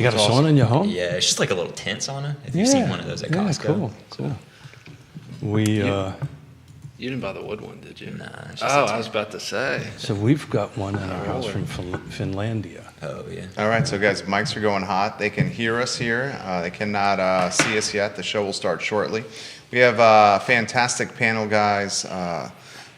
You got That's a awesome. sauna in your home? Yeah, it's just like a little tent sauna. If you've seen one of those at Costco. Cool. Cool. We You didn't buy the wood one, did you? Nah, it's just Oh, a I was about to say. so we've got one in our house from Finlandia. Oh yeah. All right, so guys, mics are going hot. They can hear us here. They cannot see us yet. The show will start shortly. We have a fantastic panel, guys.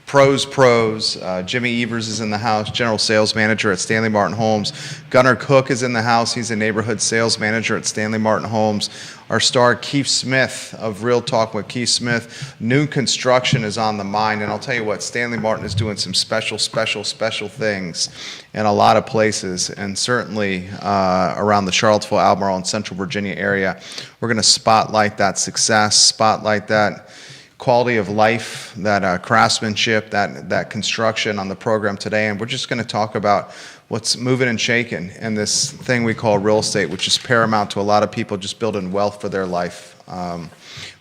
Pros. Jimmy Evers is in the house, General Sales Manager at Stanley Martin Homes. Gunnar Cook is in the house. He's a Neighborhood Sales Manager at Stanley Martin Homes. Our star, Keith Smith of Real Talk with Keith Smith. New construction is on the mind, and I'll tell you what, Stanley Martin is doing some special things in a lot of places, and certainly around the Charlottesville, Albemarle, and Central Virginia area. We're going to spotlight that success, spotlight that quality of life, that craftsmanship, that construction on the program today, and we're just going to talk about what's moving and shaking in this thing we call real estate, which is paramount to a lot of people just building wealth for their life.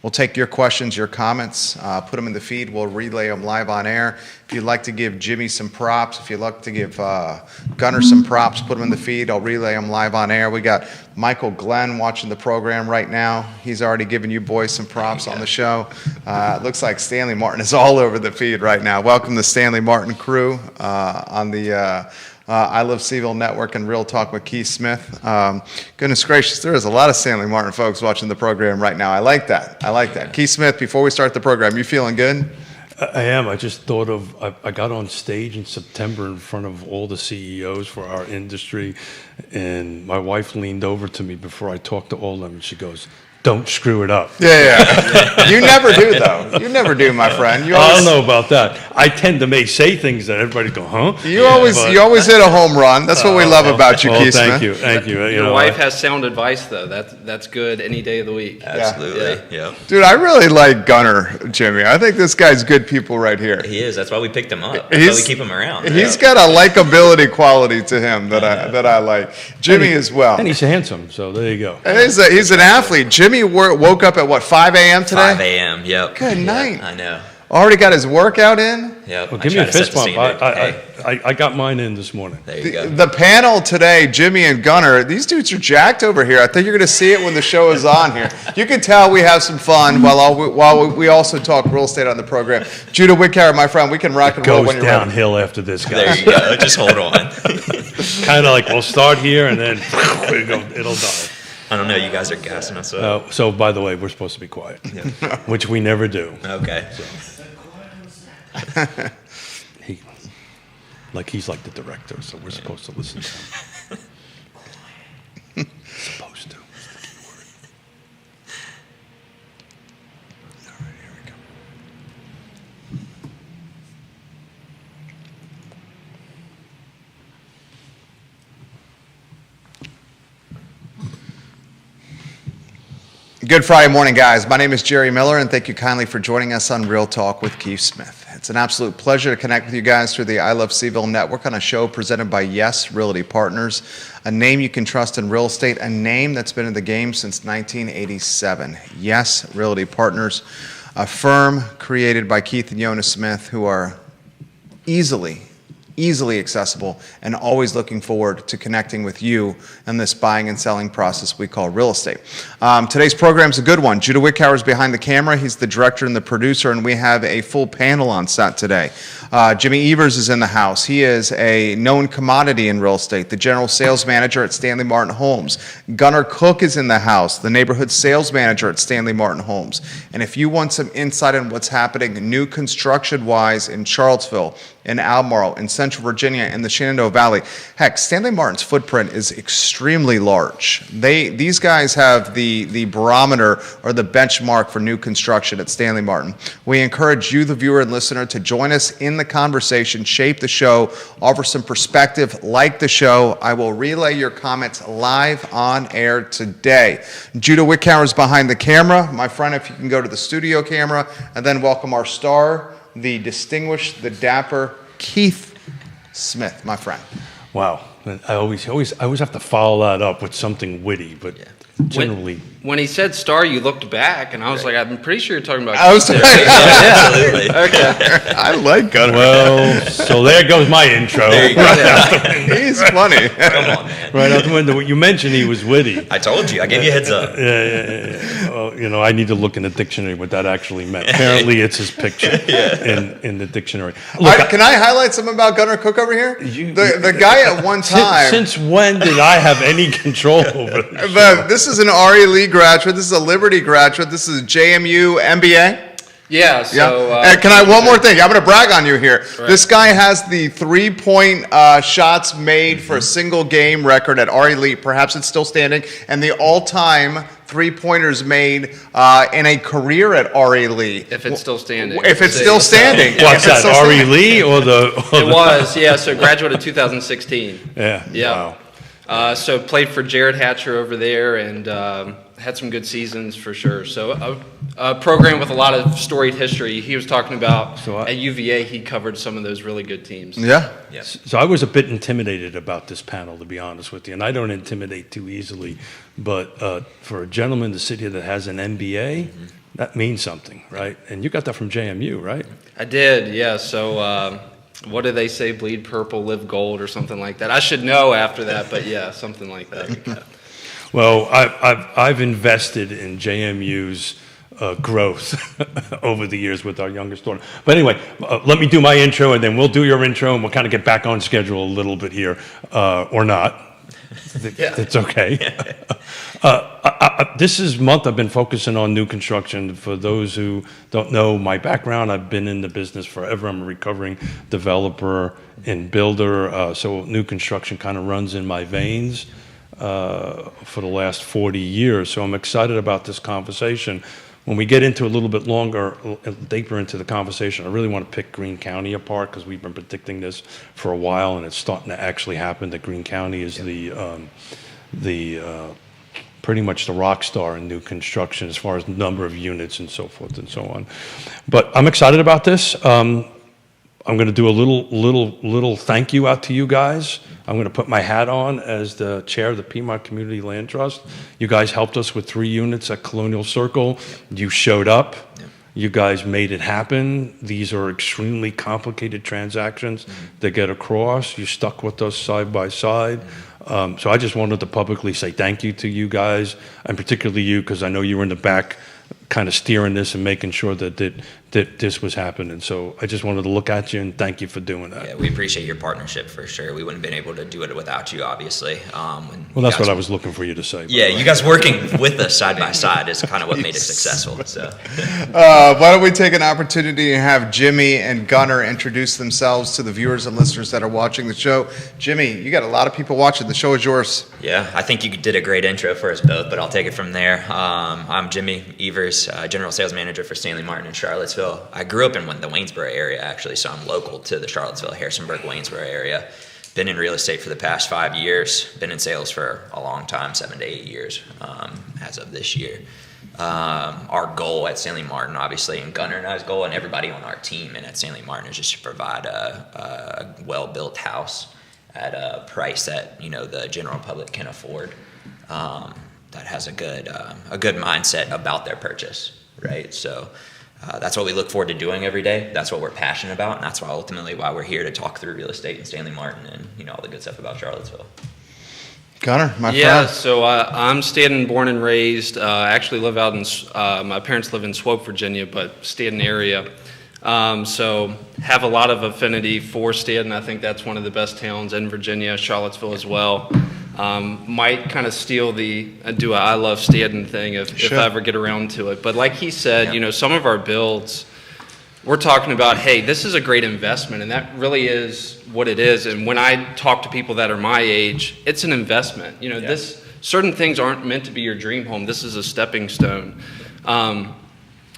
We'll take your questions, your comments, put them in the feed. We'll relay them live on air. If you'd like to give Jimmy some props, if you'd like to give Gunnar some props, put them in the feed. I'll relay them live on air. We got Michael Glenn watching the program right now. He's already given you boys some props on the show. It looks like Stanley Martin is all over the feed right now. Welcome to Stanley Martin crew on the I Love CVille Network and Real Talk with Keith Smith. Goodness gracious, there is a lot of Stanley Martin folks watching the program right now. I like that. Keith Smith, before we start the program, you feeling good? I am. I just thought of, I got on stage in September in front of all the CEOs for our industry, and my wife leaned over to me before I talked to all of them, and she goes, "Don't screw it up." Yeah. You never do, though. You never do, my friend. You I always, don't know about that. I tend to say things that everybody go, huh? You always hit a home run. That's what we love about you, Keith thank Smith. Thank you. Your wife has sound advice, though. That's good any day of the week. Absolutely. Yeah. Dude, I really like Gunnar, Jimmy. I think this guy's good people right here. He is. That's why we picked him up. That's why we keep him around. He's got a likability quality to him that I like. Jimmy as well. And he's handsome, so there you go. And he's an athlete. Jimmy woke up at what, 5 a.m. today? 5 a.m. Yep. Good night. Yeah, I know. Already got his workout in? Yep. Well, I give me try a to set fist the bump. standard. Hey, I got mine in this morning. there you go. The panel today, Jimmy and Gunnar, these dudes are jacked over here. I think you're going to see it when the show is on here. You can tell we have some fun while we also talk real estate on the program. Judah Whitcower, my friend, we can rock and roll Goes when you're ready. downhill after this, There guys. you go. Just hold on. Kind of like we'll start here and then it'll die. I don't know. You guys are gassing us up. So, by the way, we're supposed to be quiet, which we never do. Okay. He's like the director, so we're supposed to listen to him. Supposed to. Is the key word. All right, here we go. Good Friday morning, guys. My name is Jerry Miller, and thank you kindly for joining us on Real Talk with Keith Smith. It's an absolute pleasure to connect with you guys through the I Love CVille Network on a show presented by Yes Realty Partners, a name you can trust in real estate, a name that's been in the game since 1987. Yes Realty Partners, a firm created by Keith and Yona Smith, who are easily accessible and always looking forward to connecting with you in this buying and selling process we call real estate. Today's program is a good one. Judah Whitcower is behind the camera. He's the director and the producer, and we have a full panel on set today. Jimmy Evers is in the house. He is a known commodity in real estate, the general sales manager at Stanley Martin Homes. Gunnar Cook is in the house, the neighborhood sales manager at Stanley Martin Homes. And if you want some insight on what's happening new construction-wise in Charlottesville, in Albemarle, in Central Virginia, in the Shenandoah Valley. Heck, Stanley Martin's footprint is extremely large. These guys have the barometer or the benchmark for new construction at Stanley Martin. We encourage you, the viewer and listener, to join us in the conversation, shape the show, offer some perspective, like the show. I will relay your comments live on air today. Judah Whitcower is behind the camera. My friend, if you can go to the studio camera, and then welcome our star, the distinguished, the dapper Keith Smith, my friend. Wow. And I always have to follow that up with something witty, but generally. When he said star, you looked back, and I was like, I'm pretty sure you're talking about. I was Keith. Absolutely. Okay. I like Gunner. Well, so there goes my intro. There you go. He's funny. Come on, man. Right out the window. You mentioned he was witty. I told you. I gave you a heads up. Yeah. Well, I need to look in the dictionary what that actually meant. Apparently, it's his picture in the dictionary. Look, Can I highlight something about Gunner Cook over here? The guy at one time. Since when did I have any control over this? This is an RE Lee graduate. This is a Liberty graduate. This is a JMU MBA. Yeah. So. Can I one more thing? I'm going to brag on you here. Right. This guy has the 3-point shots made for a single game record at RE Elite. Perhaps it's still standing, and the all-time 3-pointers made in a career at RE Elite. If it's still standing. If it's still standing. What's If it's that? still R.E. standing. Lee or the? It was, yeah. So graduate of 2016. Yeah. Yeah. Wow. So played for Jared Hatcher over there and had some good seasons for sure. So a program with a lot of storied history. He was talking about at UVA, he covered some of those really good teams. Yeah. So I was a bit intimidated about this panel, to be honest with you, and I don't intimidate too easily. But for a gentleman to sit here that has an MBA, that means something, right? And you got that from JMU, right? I did, yeah. So what do they say? Bleed purple, live gold, or something like that. I should know after that, but yeah, something like that. Well, I've invested in JMU's growth over the years with our youngest daughter. But anyway, let me do my intro, and then we'll do your intro, and we'll kind of get back on schedule a little bit here, or not. It's okay. This month I've been focusing on new construction. For those who don't know my background, I've been in the business forever. I'm a recovering developer and builder, so new construction kind of runs in my veins for the last 40 years. So I'm excited about this conversation. When we get into a little bit longer, deeper into the conversation, I really want to pick Greene County apart because we've been predicting this for a while, and it's starting to actually happen. That Greene County is pretty much the rock star in new construction as far as number of units and so forth and so on. But I'm excited about this. I'm going to do a little thank you out to you guys. I'm going to put my hat on as the chair of the Piedmont Community Land Trust. You guys helped us with 3 units at Colonial Circle. You showed up. You guys made it happen. These are extremely complicated transactions that get across. You stuck with us side by side. So I just wanted to publicly say thank you to you guys, and particularly you, because I know you were in the back kind of steering this and making sure that this was happening. So I just wanted to look at you and thank you for doing that. Yeah, we appreciate your partnership for sure. We wouldn't have been able to do it without you, obviously. Well, that's what I was looking for you to say. Yeah, you guys working with us side by side is kind of what made it successful. So, why don't we take an opportunity and have Jimmy and Gunner introduce themselves to the viewers and listeners that are watching the show. Jimmy, you got a lot of people watching. The show is yours. yeah, I think you did a great intro for us both, but I'll take it from there. I'm Jimmy Evers, General Sales Manager for Stanley Martin in Charlottesville. I grew up in the Waynesboro area, actually, so I'm local to the Charlottesville, Harrisonburg, Waynesboro area. Been in real estate for the past 5 years. Been in sales for a long time, 7 to 8 years, as of this year. Our goal at Stanley Martin, obviously, and Gunner and I's goal, and everybody on our team and at Stanley Martin, is just to provide a well-built house at a price that the general public can afford. That has a good mindset about their purchase, right? So that's what we look forward to doing every day. That's what we're passionate about, and that's ultimately why we're here to talk through real estate and Stanley Martin and all the good stuff about Charlottesville. Gunner, my Yeah, friend. so I'm Stanton, born and raised. I actually live out in, my parents live in Swope, Virginia, but Stanton area. So have a lot of affinity for Stanton. I think that's one of the best towns in Virginia, Charlottesville as well. Might kind of steal do a I love Stanton thing if I ever get around to it. But like he said, some of our builds, we're talking about, hey, this is a great investment, and that really is what it is. And when I talk to people that are my age, it's an investment. Certain things aren't meant to be your dream home. This is a stepping stone.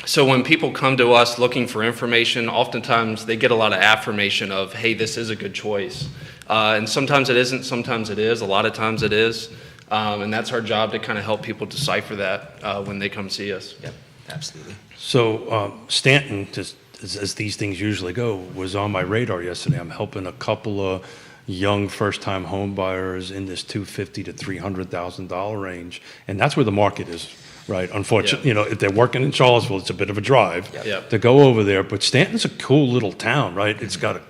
So when people come to us looking for information, oftentimes they get a lot of affirmation of, hey, this is a good choice. And sometimes it isn't, sometimes it is, a lot of times it is. And that's our job to kind of help people decipher that when they come see us. Yep, absolutely. So Stanton, just as these things usually go, was on my radar yesterday. I'm helping a couple of young first-time home buyers in this $250,000 to $300,000 range, and that's where the market is. Right, unfortunately, Yeah. if they're working in Charlottesville, it's a bit of a drive Yeah. to go over there. But Stanton's a cool little town, right? It's got a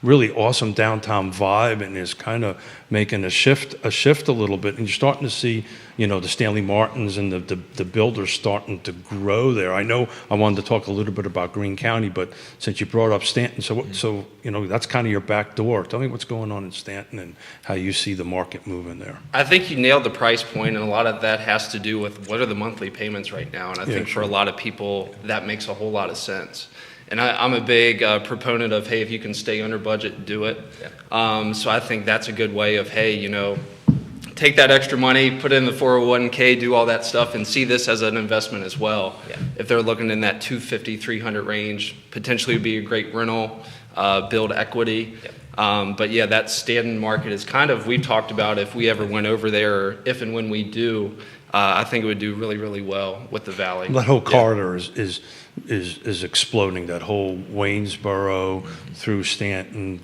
really awesome downtown vibe, and is kind of making a shift a little bit. And you're starting to see, the Stanley Martins and the builders starting to grow there. I know I wanted to talk a little bit about Greene County, but since you brought up Stanton, so that's kind of your back door. Tell me what's going on in Stanton and how you see the market moving there. I think you nailed the price point, and a lot of that has to do with what are the monthly payments right now. And I think for a lot of people, that makes a whole lot of sense. And I'm a big proponent of, hey, if you can stay under budget, do it. Yeah. So I think that's a good way of, hey, take that extra money, put it in the 401k, do all that stuff, and see this as an investment as well. Yeah. If they're looking in that 250, 300 range, potentially would be a great rental, build equity. Yeah. But yeah, that Stanton market is kind of, we talked about if we ever went over there, or if and when we do, I think it would do really, really well with the valley. That whole corridor is exploding. That whole Waynesboro through Stanton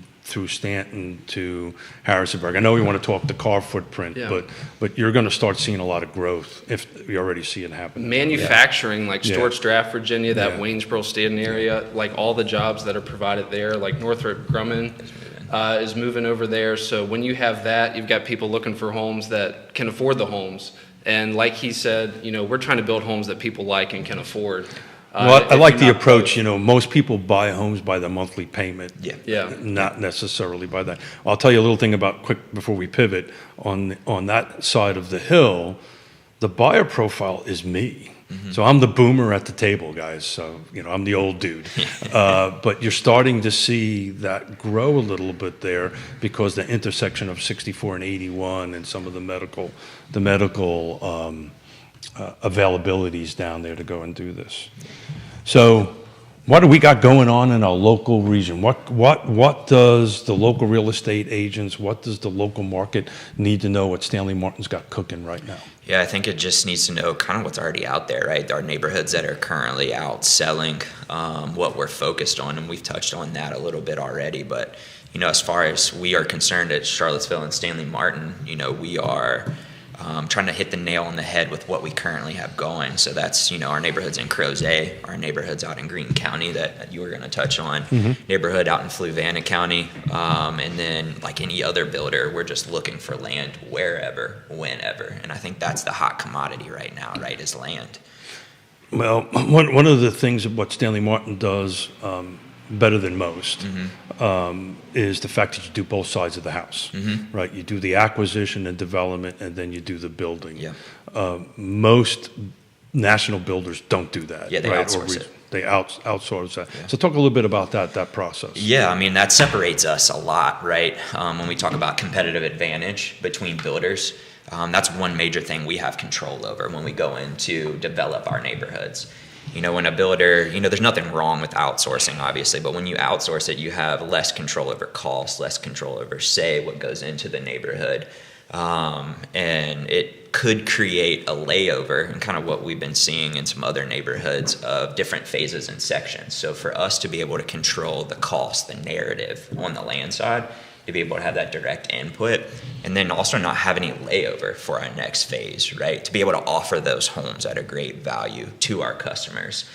to Harrisonburg. I know we want to talk the car footprint, Yeah. but you're going to start seeing a lot of growth if you already see it happening. Manufacturing, like Yeah. Stewart's Draft, Virginia, that Yeah. Waynesboro, Stanton area, like all the jobs that are provided there, like Northrop Grumman is moving over there. So when you have that, you've got people looking for homes that can afford the homes. And like he said, we're trying to build homes that people like and can afford. Well, I if like you're the not approach. close. Most people buy homes by the monthly payment. Yeah. Not necessarily by that. I'll tell you a little thing about quick before we pivot on that side of the hill. The buyer profile is me. So I'm the boomer at the table, guys. So I'm the old dude. But you're starting to see that grow a little bit there because the intersection of 64 and 81 and some of the medical availabilities down there to go and do this. So what do we got going on in our local region? What does the local real estate agents, what does the local market need to know what Stanley Martin's got cooking right now? Yeah, I think it just needs to know kind of what's already out there, right? Our neighborhoods that are currently out selling, what we're focused on, and we've touched on that a little bit already. But, as far as we are concerned at Charlottesville and Stanley Martin, we are trying to hit the nail on the head with what we currently have going. So that's, our neighborhoods in Crozet, our neighborhoods out in Greene County that you were going to touch on, neighborhood out in Fluvanna County, and then like any other builder, we're just looking for land wherever, whenever. And I think that's the hot commodity right now, right, is land. Well, one of the things of what Stanley Martin does better than most is the fact that you do both sides of the house, right? You do the acquisition and development, and then you do the building. Yeah. Most national builders don't do that. Yeah, they right? outsource it. They outsource that. Yeah. So talk a little bit about that process. Yeah, I mean, that separates us a lot, right? When we talk about competitive advantage between builders, that's one major thing we have control over when we go in to develop our neighborhoods. When a builder, there's nothing wrong with outsourcing, obviously, but when you outsource it, you have less control over costs, less control over, say, what goes into the neighborhood. And it could create a layover, and kind of what we've been seeing in some other neighborhoods of different phases and sections. So for us to be able to control the cost, the narrative on the land side, to be able to have that direct input, and then also not have any layover for our next phase, right? To be able to offer those homes at a great value to our customers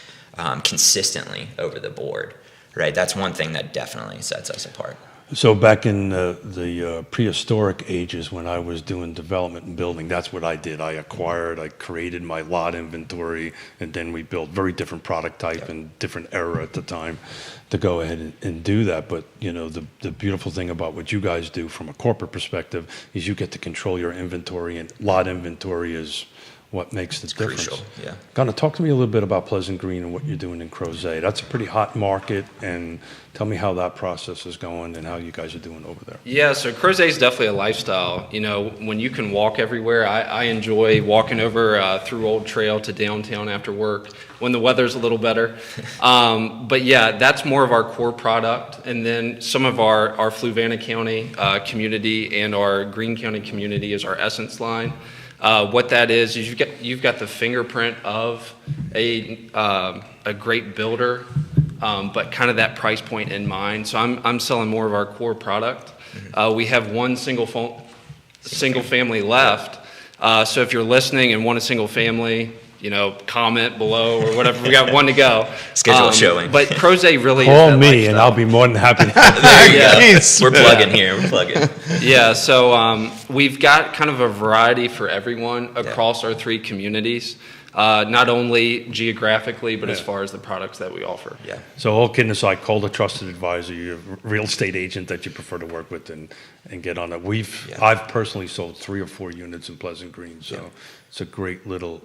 consistently over the board, right? That's one thing that definitely sets us apart. So back in the prehistoric ages when I was doing development and building, that's what I did. I created my lot inventory, and then we built very different product type and different era at the time to go ahead and do that. But, the beautiful thing about what you guys do from a corporate perspective is you get to control your inventory, and lot inventory is what makes the difference. Crucial, yeah. Kind of talk to me a little bit about Pleasant Green and what you're doing in Crozet. That's a pretty hot market, and tell me how that process is going and how you guys are doing over there. Yeah, so Crozet is definitely a lifestyle. When you can walk everywhere, I enjoy walking over through Old Trail to downtown after work when the weather's a little better. But yeah, that's more of our core product. And then some of our Fluvanna County community and our Greene County community is our Essence line. What that is you've got the fingerprint of a great builder, but kind of that price point in mind. So I'm selling more of our core product. We have one single family left. So if you're listening and want a single family, comment below or whatever. We got one to go. Schedule showing. But Crozet really Call is that me and lifestyle. I'll be more than happy. Jeez. We're plugging here. We're plugging. Yeah, so we've got kind of a variety for everyone across our 3 communities, not only geographically, but as far as the products that we offer. Yeah. So all kidding aside, call a trusted advisor, your real estate agent that you prefer to work with, and get on it. I've personally sold 3 or 4 units in Pleasant Green, so it's a great little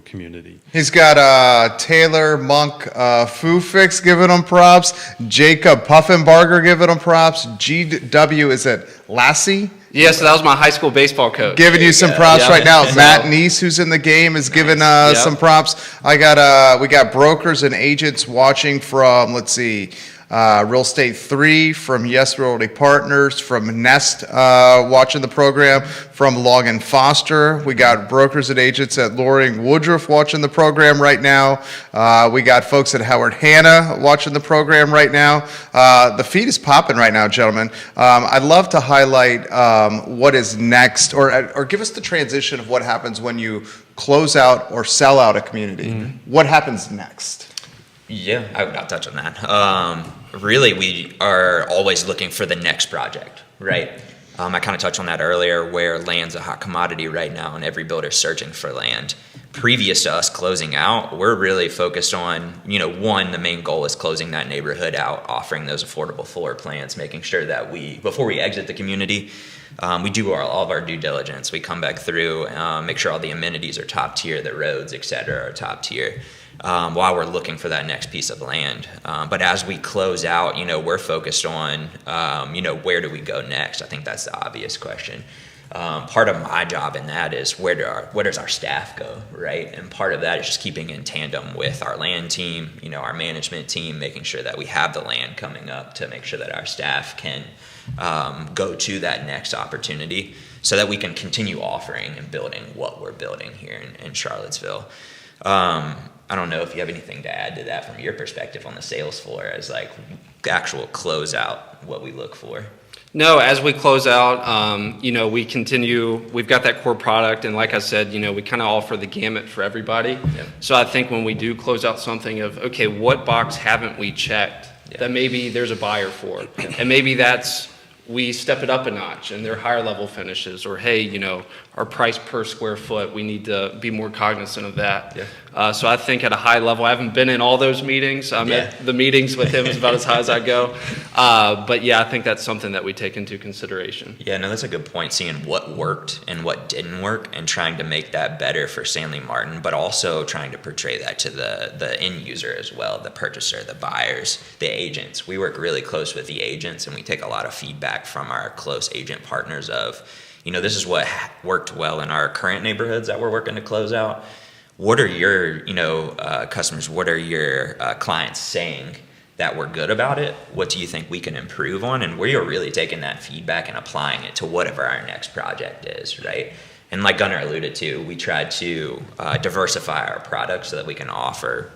community. He's got Taylor Monk Fufix giving him props. Jacob Puffenbarger giving him props. GW, is it Lassie? Yeah, so that was my high school baseball coach. Giving you some props Yeah. right now. So- Matt Neese, who's in the game, is giving some props. We got brokers and agents watching from, let's see, Real Estate 3, from Yes Realty Partners, from Nest watching the program, from Long & Foster. We got brokers and agents at Loring Woodruff watching the program right now. We got folks at Howard Hanna watching the program right now. The feed is popping right now, gentlemen. I'd love to highlight what is next, or give us the transition of what happens when you close out or sell out a community. What happens next? Yeah, I'll touch on that. Really, we are always looking for the next project, right? I kind of touched on that earlier, where land's a hot commodity right now, and every builder's searching for land. Previous to us closing out, we're really focused on, one, the main goal is closing that neighborhood out, offering those affordable floor plans, making sure that before we exit the community, we do all of our due diligence. We come back through, make sure all the amenities are top tier, the roads, et cetera, are top tier. While we're looking for that next piece of land. But as we close out, we're focused on, where do we go next? I think that's the obvious question. Part of my job in that is where does our staff go, right? And part of that is just keeping in tandem with our land team, our management team, making sure that we have the land coming up to make sure that our staff can go to that next opportunity so that we can continue offering and building what we're building here in Charlottesville. I don't know if you have anything to add to that from your perspective on the sales floor as actual closeout, what we look for. No, as we close out, we continue, we've got that core product, and like I said, we kind of offer the gamut for everybody. Yep. So I think when we do close out something of, okay, what box haven't we checked that maybe there's a buyer for? And maybe we step it up a notch and they're higher level finishes, or hey, our price per square foot, we need to be more cognizant of that. Yeah. So I think at a high level, I haven't been in all those meetings. I'm at the meetings with him is about as high as I go. But yeah, I think that's something that we take into consideration. Yeah, no, that's a good point, seeing what worked and what didn't work and trying to make that better for Stanley Martin, but also trying to portray that to the end user as well, the purchaser, the buyers, the agents. We work really close with the agents, and we take a lot of feedback from our close agent partners of, this is what worked well in our current neighborhoods that we're working to close out. What are your, customers, what are your clients saying that we're good about it? What do you think we can improve on? And we are really taking that feedback and applying it to whatever our next project is, right? And like Gunnar alluded to, we tried to diversify our products so that we can offer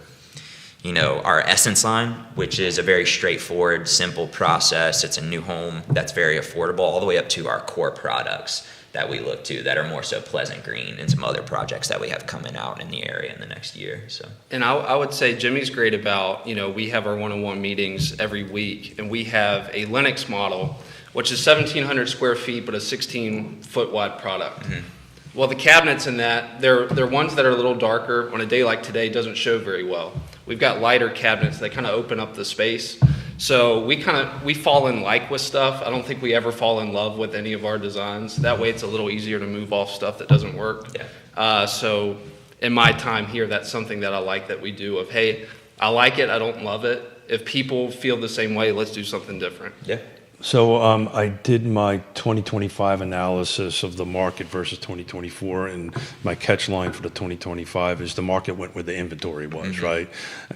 our Essence line, which is a very straightforward, simple process. It's a new home that's very affordable, all the way up to our core products that we look to that are more so Pleasant Green and some other projects that we have coming out in the area in the next year. So, and I would say Jimmy's great about, we have our one-on-one meetings every week, and we have a Lennox model, which is 1,700 square feet, but a 16-foot wide product. Mm-hmm. Well, the cabinets in that, they're ones that are a little darker. On a day like today, doesn't show very well. We've got lighter cabinets that kind of open up the space. So we fall in like with stuff. I don't think we ever fall in love with any of our designs. That way it's a little easier to move off stuff that doesn't work. Yeah. So in my time here, that's something that I like that we do of, hey, I like it, I don't love it. If people feel the same way, let's do something different. Yeah. So I did my 2025 analysis of the market versus 2024, and my catch line for the 2025 is the market went where the inventory was, right?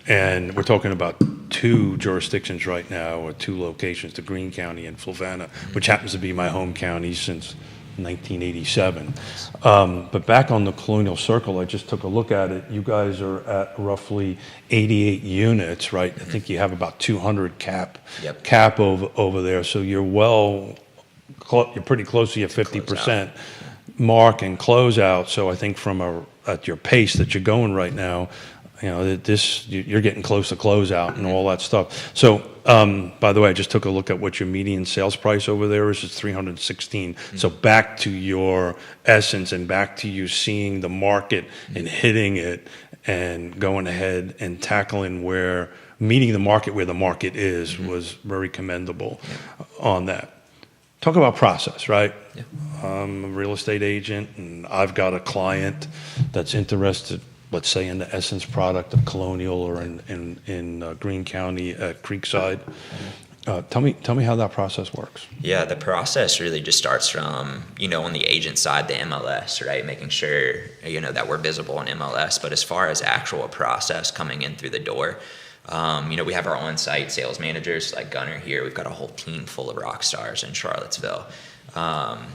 And we're talking about 2 jurisdictions right now, or 2 locations, the Greene County and Fluvanna, which happens to be my home county since 1987. But back on the Colonial Circle, I just took a look at it. You guys are at roughly 88 units, right? I think you have about 200 cap over there. So you're well you're pretty close to your 50% mark and closeout. So I think at your pace that you're going right now, you're getting close to closeout and all that stuff. So, by the way, I just took a look at what your median sales price over there is. It's 316. So back to your essence and back to you seeing the market and hitting it and going ahead and meeting the market where the market is was very commendable on that. Talk about process, right? Yeah. I'm a real estate agent and I've got a client that's interested, let's say, in the Essence product of Colonial or in Greene County at Creekside. Tell me how that process works. Yeah, the process really just starts from, on the agent side, the MLS, right? Making sure, that we're visible on MLS. But as far as actual process coming in through the door, we have our on-site sales managers like Gunnar here. We've got a whole team full of rock stars in Charlottesville.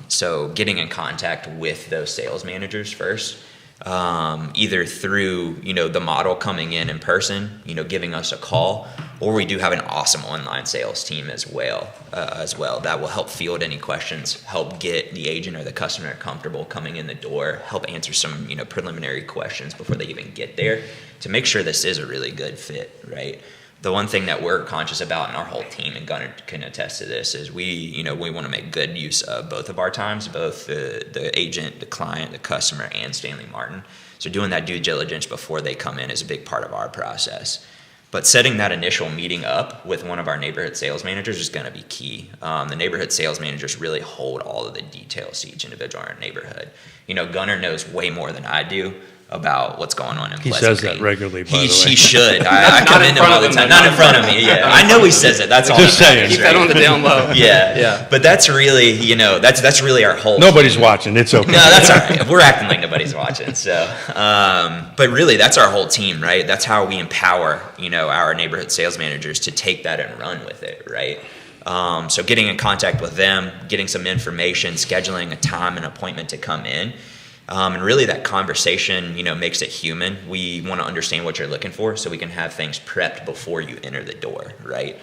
So getting in contact with those sales managers first, either through, the model coming in person, giving us a call, or we do have an awesome online sales team as well, that will help field any questions, help get the agent or the customer comfortable coming in the door, help answer some, preliminary questions before they even get there to make sure this is a really good fit, right? The one thing that we're conscious about, and our whole team, and Gunnar can attest to this, is we want to make good use of both of our times, both the agent, the client, the customer, and Stanley Martin. So doing that due diligence before they come in is a big part of our process. But setting that initial meeting up with one of our neighborhood sales managers is going to be key. The neighborhood sales managers really hold all of the details to each individual in our neighborhood. Gunnar knows way more than I do about what's going on in Pleasant He says Green. that regularly, by the way. He should. I come into him all the time. Not in front of me, yeah. I know he says it. That's all. Just saying. Keep that on the down low. Yeah. But that's really, that's really our whole Nobody's watching. It's okay. No, that's all right. We're acting like nobody's watching. So, but really, that's our whole team, right? That's how we empower, our neighborhood sales managers to take that and run with it, right? So getting in contact with them, getting some information, scheduling a time and appointment to come in. And really that conversation, makes it human. We want to understand what you're looking for so we can have things prepped before you enter the door, right?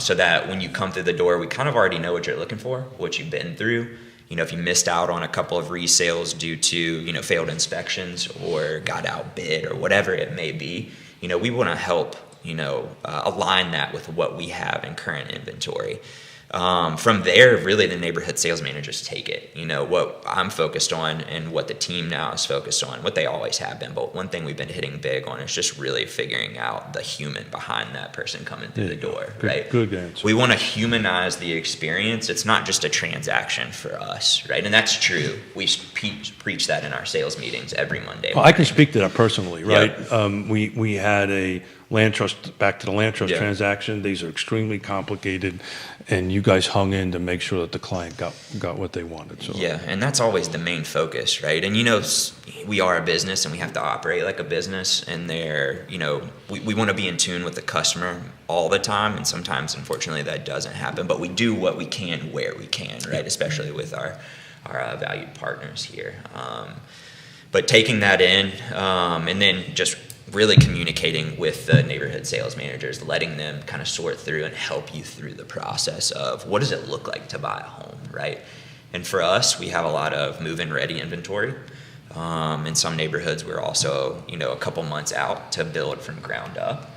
So that when you come through the door, we kind of already know what you're looking for, what you've been through. If you missed out on a couple of resales due to, failed inspections or got outbid or whatever it may be, we want to help, align that with what we have in current inventory. From there, really the neighborhood sales managers take it. What I'm focused on and what the team now is focused on, what they always have been. But one thing we've been hitting big on is just really figuring out the human behind that person coming through the door, right? Good answer. We want to humanize the experience. It's not just a transaction for us, right? And that's true. We preach that in our sales meetings every Monday. Well, I can speak to that personally, right? Yep. We had a land trust, back to the land trust Yeah. transaction. These are extremely complicated, and you guys hung in to make sure that the client got what they wanted. So yeah, and that's always the main focus, right? And we are a business and we have to operate like a business, and we want to be in tune with the customer all the time, and sometimes unfortunately that doesn't happen, but we do what we can where we can, right? Especially with our valued partners here. But taking that in, and then just really communicating with the neighborhood sales managers, letting them kind of sort through and help you through the process of what does it look like to buy a home, right? And for us, we have a lot of move-in ready inventory. In some neighborhoods, we're also, a couple months out to build from ground up.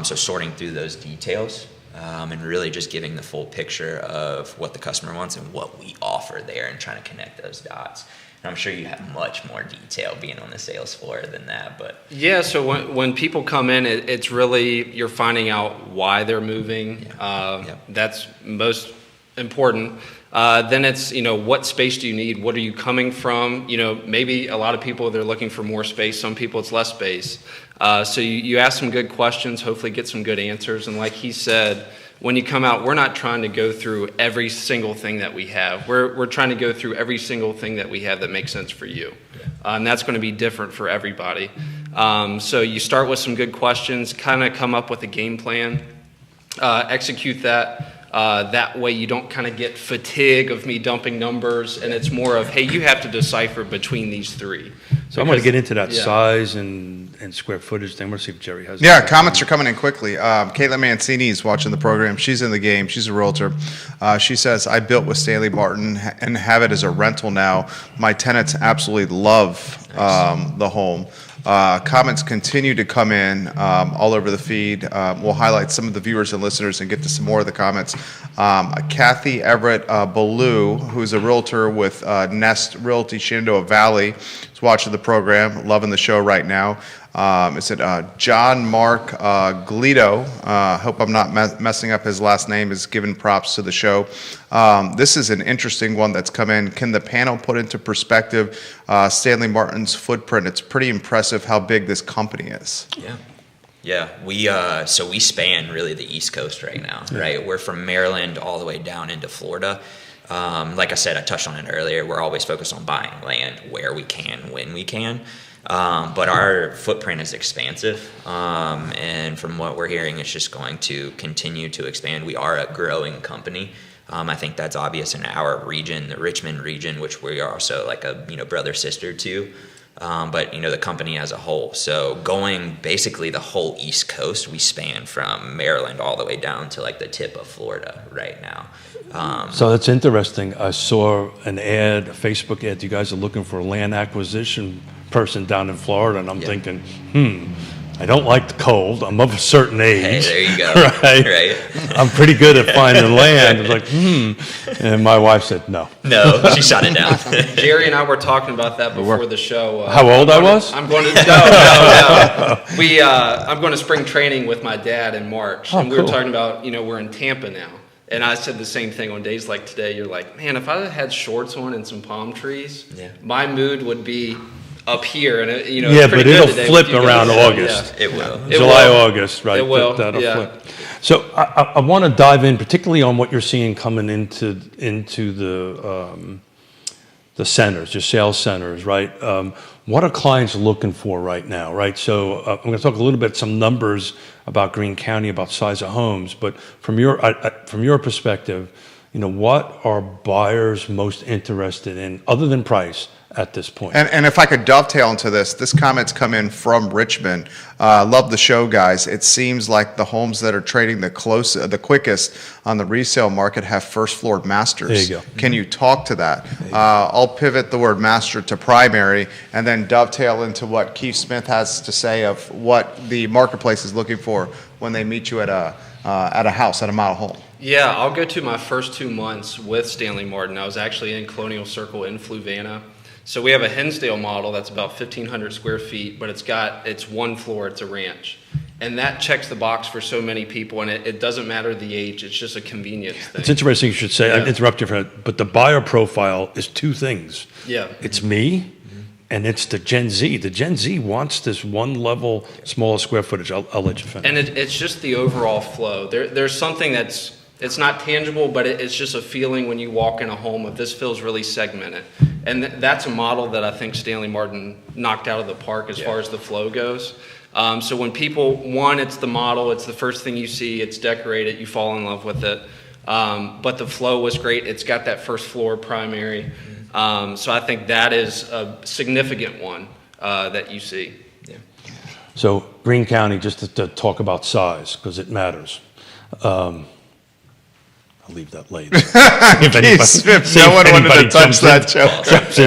So sorting through those details, and really just giving the full picture of what the customer wants and what we offer there and trying to connect those dots. And I'm sure you have much more detail being on the sales floor than that, but Yeah, so when people come in, it's really, you're finding out why they're moving. That's most important. Then it's, what space do you need? What are you coming from? Maybe a lot of people, they're looking for more space. Some people, it's less space. So you ask some good questions, hopefully get some good answers. And like he said, when you come out, we're not trying to go through every single thing that we have. We're trying to go through every single thing that we have that makes sense for you. And that's going to be different for everybody. So you start with some good questions, kind of come up with a game plan, execute that. That way you don't kind of get fatigue of me dumping numbers, and it's more of, hey, you have to decipher between these three. So I'm going to get into that Yeah. size and square footage thing. I'm going to see if Jerry has. Yeah, comments are coming in quickly. Caitlin Mancini is watching the program. She's in the game. She's a realtor. She says, I built with Stanley Martin and have it as a rental now. My tenants absolutely love the home. Comments continue to come in all over the feed. We'll highlight some of the viewers and listeners and get to some more of the comments. Kathy Everett Ballou, who's a realtor with Nest Realty Shenandoah Valley, is watching the program, loving the show right now. Is it John Mark Glito? Hope I'm not messing up his last name. Is giving props to the show. This is an interesting one that's come in. Can the panel put into perspective Stanley Martin's footprint? It's pretty impressive how big this company is. Yeah, we span really the East Coast right now, right? We're from Maryland all the way down into Florida. Like I said, I touched on it earlier. We're always focused on buying land where we can, when we can. But our footprint is expansive, and from what we're hearing, it's just going to continue to expand. We are a growing company. I think that's obvious in our region, the Richmond region, which we are also like a brother sister to. But the company as a whole. So going basically the whole East Coast, we span from Maryland all the way down to like the tip of Florida right now. So that's interesting. I saw an ad, a Facebook ad. You guys are looking for a land acquisition person down in Florida, and I'm thinking, I don't like the cold. I'm of a certain age. Hey, there you go. Right? I'm pretty good at finding land. I was like, And my wife said, no. No, she shot it down. Jerry and I were talking about that before the show. How old I was? I'm going to I'm going to spring training with my dad in March, and we were cool. talking about we're in Tampa now, and I said the same thing on days like today. You're like, man, if I had shorts on and some palm trees, my mood would be up here, and it's but pretty good it'll today flip with you around guys. August. It will. July, August, right? It will, That'll yeah. flip. So I want to dive in, particularly on what you're seeing coming into the centers, your sales centers, right? What are clients looking for right now, right? So I'm going to talk a little bit, some numbers about Greene County, about size of homes, but from your perspective, what are buyers most interested in, other than price, at this point? And if I could dovetail into this comment's come in from Richmond. Love the show, guys. It seems like the homes that are trading the quickest on the resale market have first floor masters. There you go. Can you talk to that? I'll pivot the word master to primary and then dovetail into what Keith Smith has to say of what the marketplace is looking for when they meet you at a house, at a model home. Yeah, I'll go to my first 2 months with Stanley Martin. I was actually in Colonial Circle in Fluvanna. So we have a Hinsdale model that's about 1,500 square feet, but it's one floor, it's a ranch. And that checks the box for so many people, and it doesn't matter the age, it's just a convenience thing. It's interesting you should say, I interrupt you for that, but the buyer profile is two things. Yeah. It's me, and it's the Gen Z. The Gen Z wants this one level, smaller square footage. I'll let you finish. And it's just the overall flow. There's something it's not tangible, but it's just a feeling when you walk in a home of this feels really segmented. And that's a model that I think Stanley Martin knocked out of the park as far as the flow goes. So when people, it's the model, it's the first thing you see, it's decorated, you fall in love with it. But the flow was great. It's got that first floor primary. So I think that is a significant one that you see. Yeah. So Greene County, just to talk about size, because it matters. I'll leave that late. Keith Smith, no one wanted to touch that joke. Just do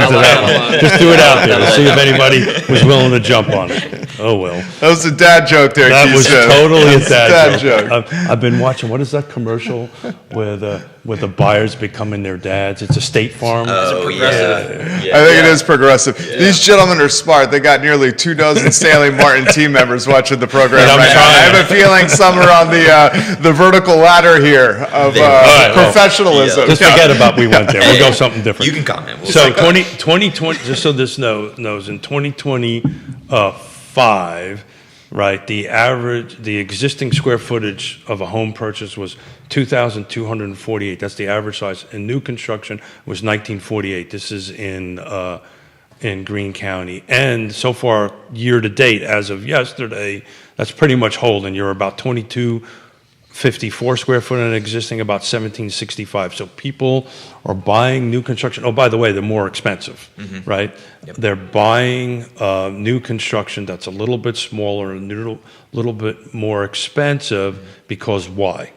it out there. We'll see if anybody was willing to jump on it. Oh, well. That was a dad joke there, That Keith was Smith. totally a That's dad joke. I've been watching, what is that commercial with the buyers becoming their dads? It's a State Farm. Oh, progressive. yeah. I think it is progressive. These gentlemen are smart. They got nearly 24 Stanley Martin team members watching the program And I'm right now. I trying. have a feeling some are on the vertical ladder here of well, professionalism. Just forget about we went there. We'll go something different. You can comment. We'll So see. 2020, just so this knows, in 2025, right, the existing square footage of a home purchase was 2,248. That's the average size. In new construction was 1948. This is in Greene County. And so far, year to date, as of yesterday, that's pretty much holding. You're about 22 54 square foot and existing about 1765. So people are buying new construction. Oh, by the way, they're more expensive, right? Yep. They're buying new construction that's a little bit smaller and a little bit more expensive because why?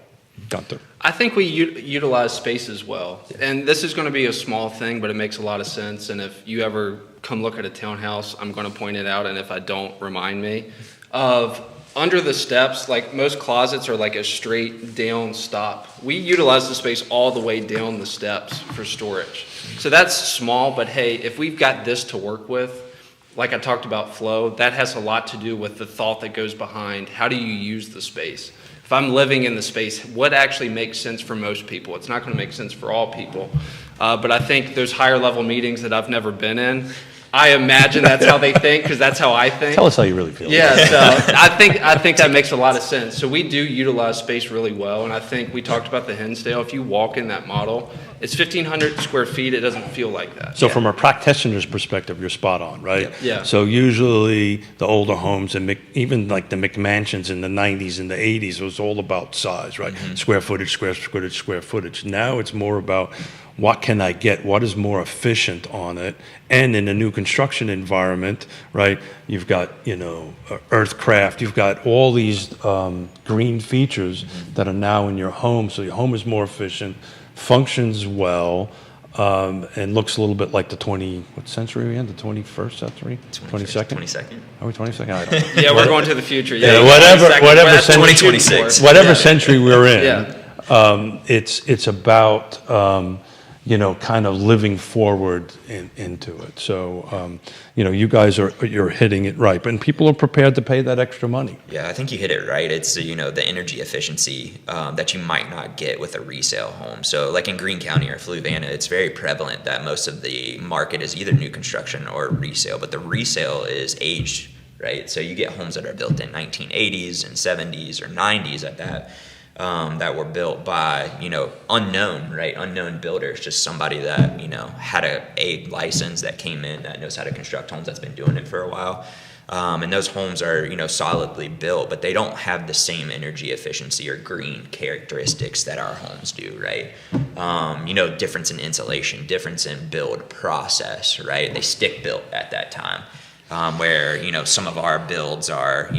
Gunther. I think we utilize space as well. And this is going to be a small thing, but it makes a lot of sense. And if you ever come look at a townhouse, I'm going to point it out. And if I don't, remind me of under the steps, like most closets are like a straight down stop. We utilize the space all the way down the steps for storage. So that's small, but hey, if we've got this to work with, like I talked about flow, that has a lot to do with the thought that goes behind how do you use the space. If I'm living in the space, what actually makes sense for most people? It's not going to make sense for all people. But I think those higher level meetings that I've never been in, I imagine that's how they think, because that's how I think. Tell us how you really feel. Yeah, so I think that makes a lot of sense. So we do utilize space really well, and I think we talked about the Hinsdale. If you walk in that model, it's 1,500 square feet. It doesn't feel like that. So from a practitioner's perspective, you're spot on, right? Yep. Yeah. So usually the older homes and even like the McMansions in the 90s and the 80s, it was all about size, right? Square footage, square footage, square footage. Now it's more about what can I get? What is more efficient on it? And in a new construction environment, right, you've got, earthcraft, you've got all these green features that are now in your home. So your home is more efficient, functions well, and looks a little bit like what century are we in? The 21st century? 22nd? 22nd. Are we 22nd? I don't know. Yeah, we're going to the future. Yeah, Yeah, whatever That's century, 2026. whatever century we're in, Yeah. it's about kind of living forward into it. So you guys you're hitting it right, and people are prepared to pay that extra money. Yeah, I think you hit it right. It's the energy efficiency that you might not get with a resale home. So like in Greene County or Fluvanna, it's very prevalent that most of the market is either new construction or resale, but the resale is aged, right? So you get homes that are built in 1980s and 70s or 90s at that. That were built by, unknown builders, just somebody that, had a license that came in that knows how to construct homes, that's been doing it for a while. And those homes are, solidly built, but they don't have the same energy efficiency or green characteristics that our homes do, right? Difference in insulation, difference in build process, right? They stick built at that time. Where some of our builds are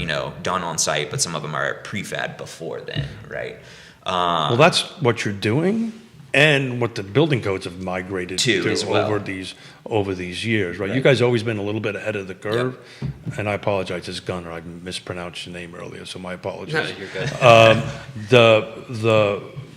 done on site, but some of them are prefab before then, right? Well, that's what you're doing, and what the building codes have migrated to as well. over these years, right? You guys always been a little bit ahead of the curve, and I apologize, it's Gunner. I mispronounced your name earlier, so my apologies. No, you're good.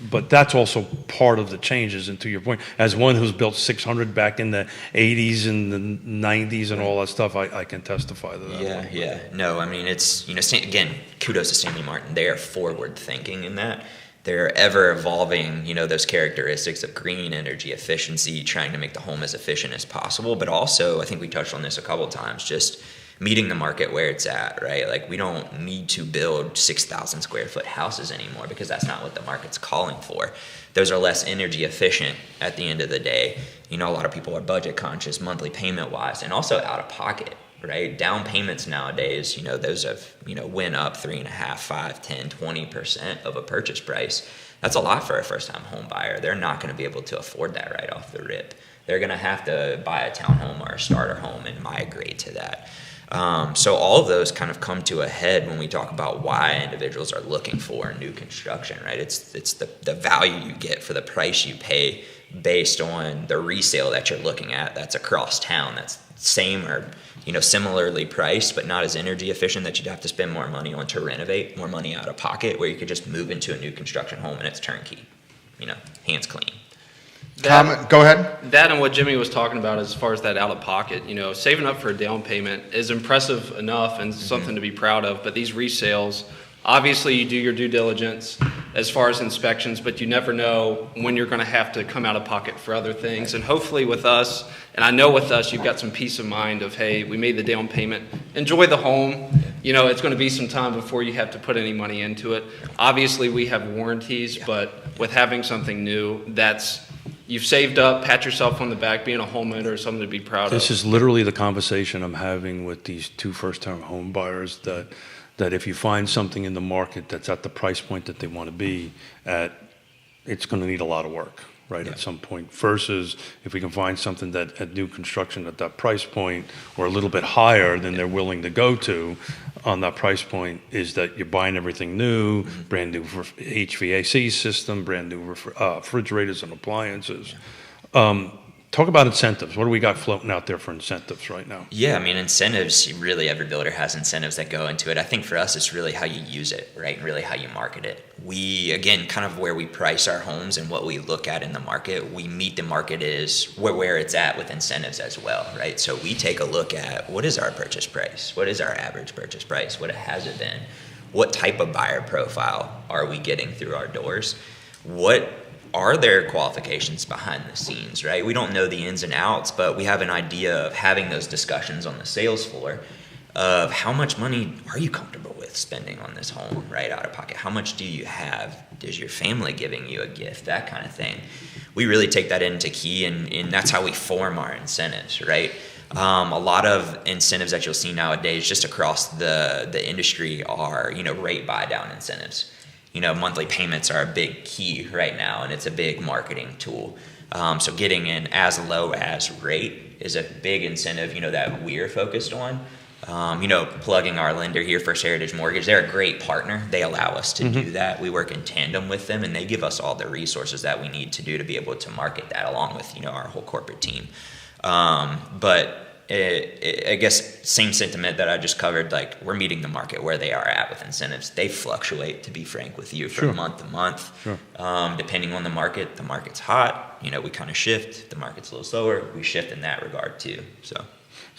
But that's also part of the changes, and to your point, as one who's built 600 back in the 80s and the 90s and all that stuff, I can testify to that. Yeah. No, I mean, it's, again, kudos to Stanley Martin. They are forward thinking in that. They're ever evolving, those characteristics of green energy efficiency, trying to make the home as efficient as possible. But also, I think we touched on this a couple of times, just meeting the market where it's at, right? Like we don't need to build 6,000 square foot houses anymore because that's not what the market's calling for. Those are less energy efficient at the end of the day. A lot of people are budget conscious, monthly payment wise, and also out of pocket, right? Down payments nowadays, those have, went up 3.5%, 5, 10, 20% of a purchase price. That's a lot for a first time home buyer. They're not going to be able to afford that right off the rip. They're going to have to buy a townhome or a starter home and migrate to that. So all of those kind of come to a head when we talk about why individuals are looking for new construction, right? It's the value you get for the price you pay based on the resale that you're looking at that's across town, that's same or similarly priced but not as energy efficient, that you'd have to spend more money on to renovate, more money out of pocket, where you could just move into a new construction home and it's turnkey, hands clean. Go ahead. That and what Jimmy was talking about as far as that out of pocket, saving up for a down payment is impressive enough and something to be proud of. But these resales, obviously you do your due diligence as far as inspections, but you never know when you're going to have to come out of pocket for other things. And hopefully with us, and I know with us, you've got some peace of mind of, hey, we made the down payment, enjoy the home. It's going to be some time before you have to put any money into it. Obviously we have warranties, but with having something new, you've saved up, pat yourself on the back. Being a homeowner is something to be proud of. This is literally the conversation I'm having with these two first-time home buyers that that if you find something in the market that's at the price point that they want to be at, it's going to need a lot of work, right, at some point, versus if we can find something that at new construction at that price point or a little bit higher than they're willing to go to on that price point, is that you're buying everything new, brand new HVAC system, brand new refrigerators and appliances. Talk about incentives. What do we got floating out there for incentives right now? Yeah, I mean, incentives, really every builder has incentives that go into it. I think for us, it's really how you use it, right? And really how you market it. We, again, kind of where we price our homes and what we look at in the market, we meet the market is where it's at with incentives as well, right? So we take a look at what is our purchase price? What is our average purchase price? What has it been? What type of buyer profile are we getting through our doors? What are there qualifications behind the scenes, right? We don't know the ins and outs, but we have an idea of having those discussions on the sales floor of how much money are you comfortable with spending on this home, right, out of pocket? How much do you have? Is your family giving you a gift? That kind of thing. We really take that into key, and that's how we form our incentives, right? A lot of incentives that you'll see nowadays just across the industry are, rate buy down incentives. Monthly payments are a big key right now, and it's a big marketing tool. So getting in as low as rate is a big incentive, that we're focused on. Plugging our lender here, First Heritage Mortgage, they're a great partner. They allow us to do that. We work in tandem with them, and they give us all the resources that we need to do to be able to market that along with, our whole corporate team. But I guess same sentiment that I just covered, like we're meeting the market where they are at with incentives. They fluctuate, to be frank with you, from month to month. Depending on the market. The market's hot, we kind of shift. The market's a little slower, we shift in that regard too. So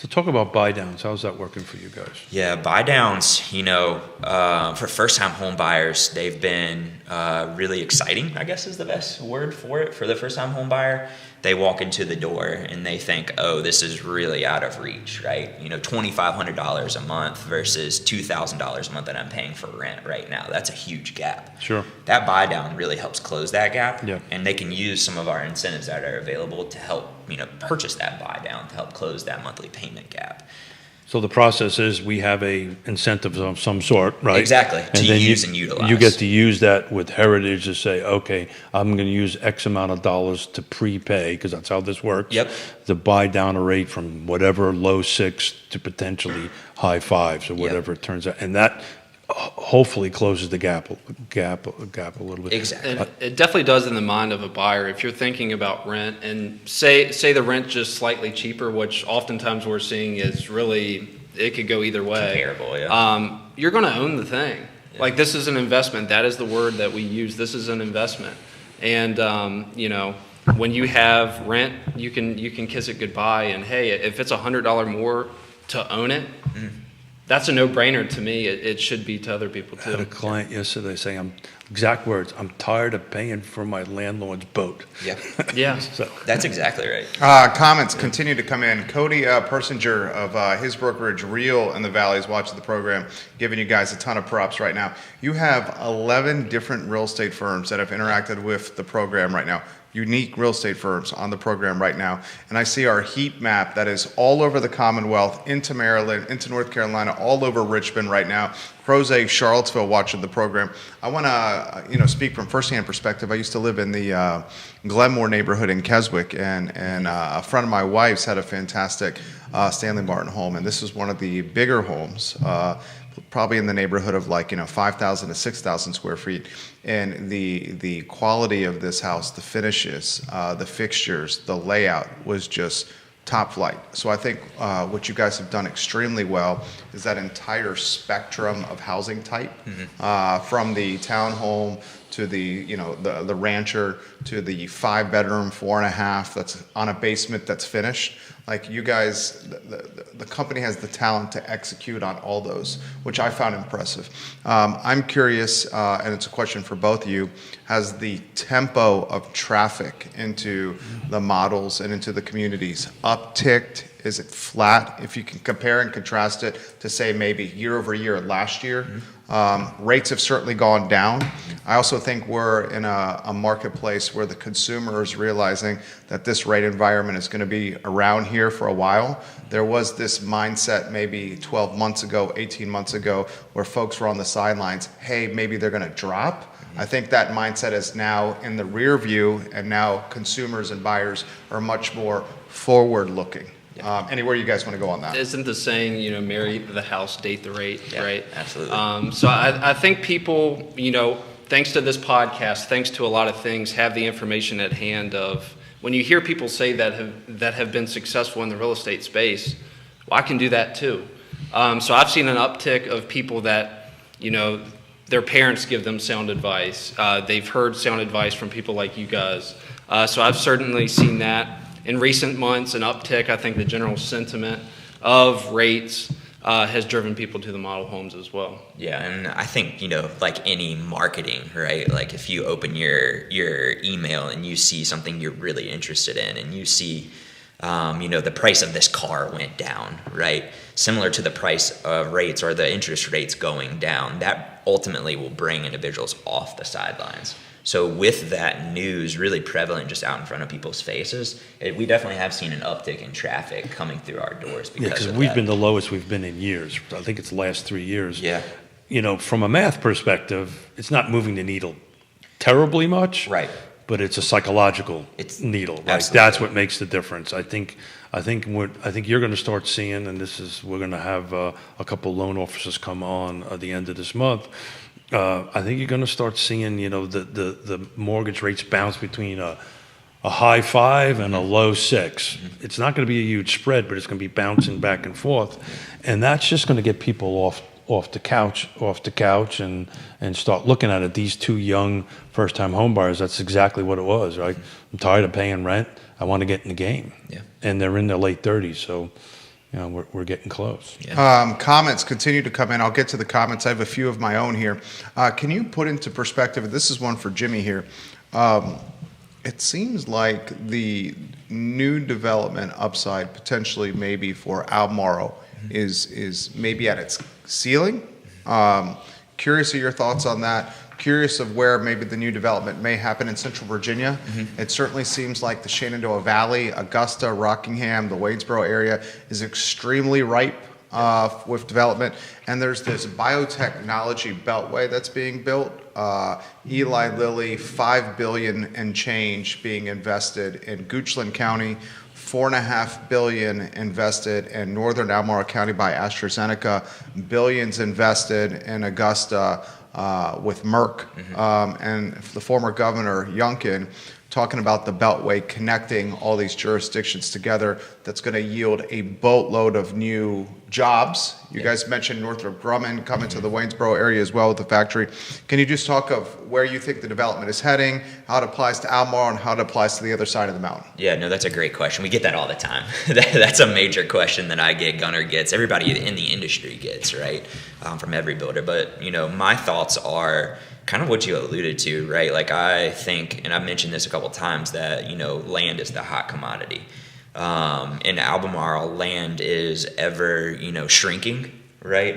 talk about buy downs. How's that working for you guys? Yeah, buy downs, for first time home buyers, they've been really exciting, I guess is the best word for it. For the first time home buyer, they walk into the door and they think, oh, this is really out of reach, right? $2,500 a month versus $2,000 a month that I'm paying for rent right now. That's a huge gap. Sure. That buy down really helps close that gap. Yeah. And they can use some of our incentives that are available to help, purchase that buy down, to help close that monthly payment gap. So the process is we have a incentive of some sort, right? Exactly, And to then use and utilize. You get to use that with Heritage to say, okay, I'm going to use X amount of dollars to prepay, because that's how this works. Yep. To buy down a rate from whatever low 6 to potentially high 5s or whatever it turns out. And that hopefully closes the gap a little bit. Exactly. And it definitely does in the mind of a buyer. If you're thinking about rent and say the rent just slightly cheaper, which oftentimes we're seeing is really, it could go either way. Comparable, yeah. You're going to own the thing. Yeah. Like, this is an investment. That is the word that we use. This is an investment. And, when you have rent, you can kiss it goodbye. And hey, if it's $100 more to own it, that's a no-brainer to me. It should be to other people too. I had a client yesterday saying, exact words, I'm tired of paying for my landlord's boat. Yeah. Yeah. So That's exactly right. Comments continue to come in. Cody Persinger of his brokerage, Real in the Valley, is watching the program, giving you guys a ton of props right now. You have 11 different real estate firms that have interacted with the program right now. Unique real estate firms on the program right now. And I see our heat map that is all over the Commonwealth, into Maryland, into North Carolina, all over Richmond right now. Crozet, Charlottesville watching the program. I want to speak from firsthand perspective. I used to live in the Glenmore neighborhood in Keswick, and a friend of my wife's had a fantastic Stanley Martin home, and this was one of the bigger homes, probably in the neighborhood of 5,000 to 6,000 square feet. And the quality of this house, the finishes, the fixtures, the layout was just top flight. So I think what you guys have done extremely well is that entire spectrum of housing type, from the townhome to the rancher to the 5-bedroom, 4.5 that's on a basement that's finished. Like, you guys, the company has the talent to execute on all those, which I found impressive. I'm curious, and it's a question for both of you, has the tempo of traffic into the models and into the communities upticked? Is it flat? If you can compare and contrast it to, say, maybe year over year last year, rates have certainly gone down. I also think we're in a marketplace where the consumer is realizing that this rate environment is going to be around here here for a while, there was this mindset maybe 12 months ago, 18 months ago, where folks were on the sidelines, hey, maybe they're going to drop. I think that mindset is now in the rear view, and now consumers and buyers are much more forward-looking. Anywhere you guys want to go on that? Isn't the saying, marry the house, date the rate, Yeah, right? absolutely. So I think people, thanks to this podcast, thanks to a lot of things, have the information at hand of when you hear people say that have been successful in the real estate space, well, I can do that too. So I've seen an uptick of people that, their parents give them sound advice. They've heard sound advice from people like you guys. So I've certainly seen that. In recent months, an uptick. I think the general sentiment of rates has driven people to the model homes as well. Yeah, and I think, like any marketing, right? Like if you open your email and you see something you're really interested in, and you see, the price of this car went down, right? Similar to the price of rates or the interest rates going down, that ultimately will bring individuals off the sidelines. So with that news really prevalent just out in front of people's faces, we definitely have seen an uptick in traffic coming through our doors because of we've that. been the lowest we've been in years. I think it's the last 3 years. Yeah. From a math perspective, it's not moving the needle terribly much. Right. But it's a psychological needle. Right? Absolutely. That's what makes the difference. I think you're going to start seeing, and we're going to have a couple loan officers come on at the end of this month. I think you're going to start seeing, the mortgage rates bounce between a high 5 and a low 6. It's not going to be a huge spread, but it's going to be bouncing back and forth, and that's just going to get people off the couch, and start looking at it. These two young first-time home buyers, that's exactly what it was, right? I'm tired of paying rent. I want to get in the game. Yeah. And they're in their late 30s, so we're getting close. Yeah. Comments continue to come in. I'll get to the comments. I have a few of my own here. Can you put into perspective, this is one for Jimmy here. It seems like the new development upside potentially maybe for Albemarle is maybe at its ceiling. Curious of your thoughts on that. Curious of where maybe the new development may happen in Central Virginia. It certainly seems like the Shenandoah Valley, Augusta, Rockingham, the Waynesboro area is extremely ripe with development. And there's this biotechnology beltway that's being built. Eli Lilly, $5 billion and change being invested in Goochland County, $4.5 billion invested in northern Albemarle County by AstraZeneca, billions invested in Augusta with Merck, and the former governor Youngkin talking about the Beltway connecting all these jurisdictions together. That's going to yield a boatload of new jobs. You guys mentioned Northrop Grumman coming to the Waynesboro area as well with the factory. Can you just talk of where you think the development is heading, how it applies to Albemarle, and how it applies to the other side of the mountain? Yeah, no, that's a great question. We get that all the time. That's a major question that I get, Gunnar gets, everybody in the industry gets, right, from every builder. But, my thoughts are kind of what you alluded to, right? Like I think, and I've mentioned this a couple times, that, land is the hot commodity. In Albemarle, land is ever, shrinking, right?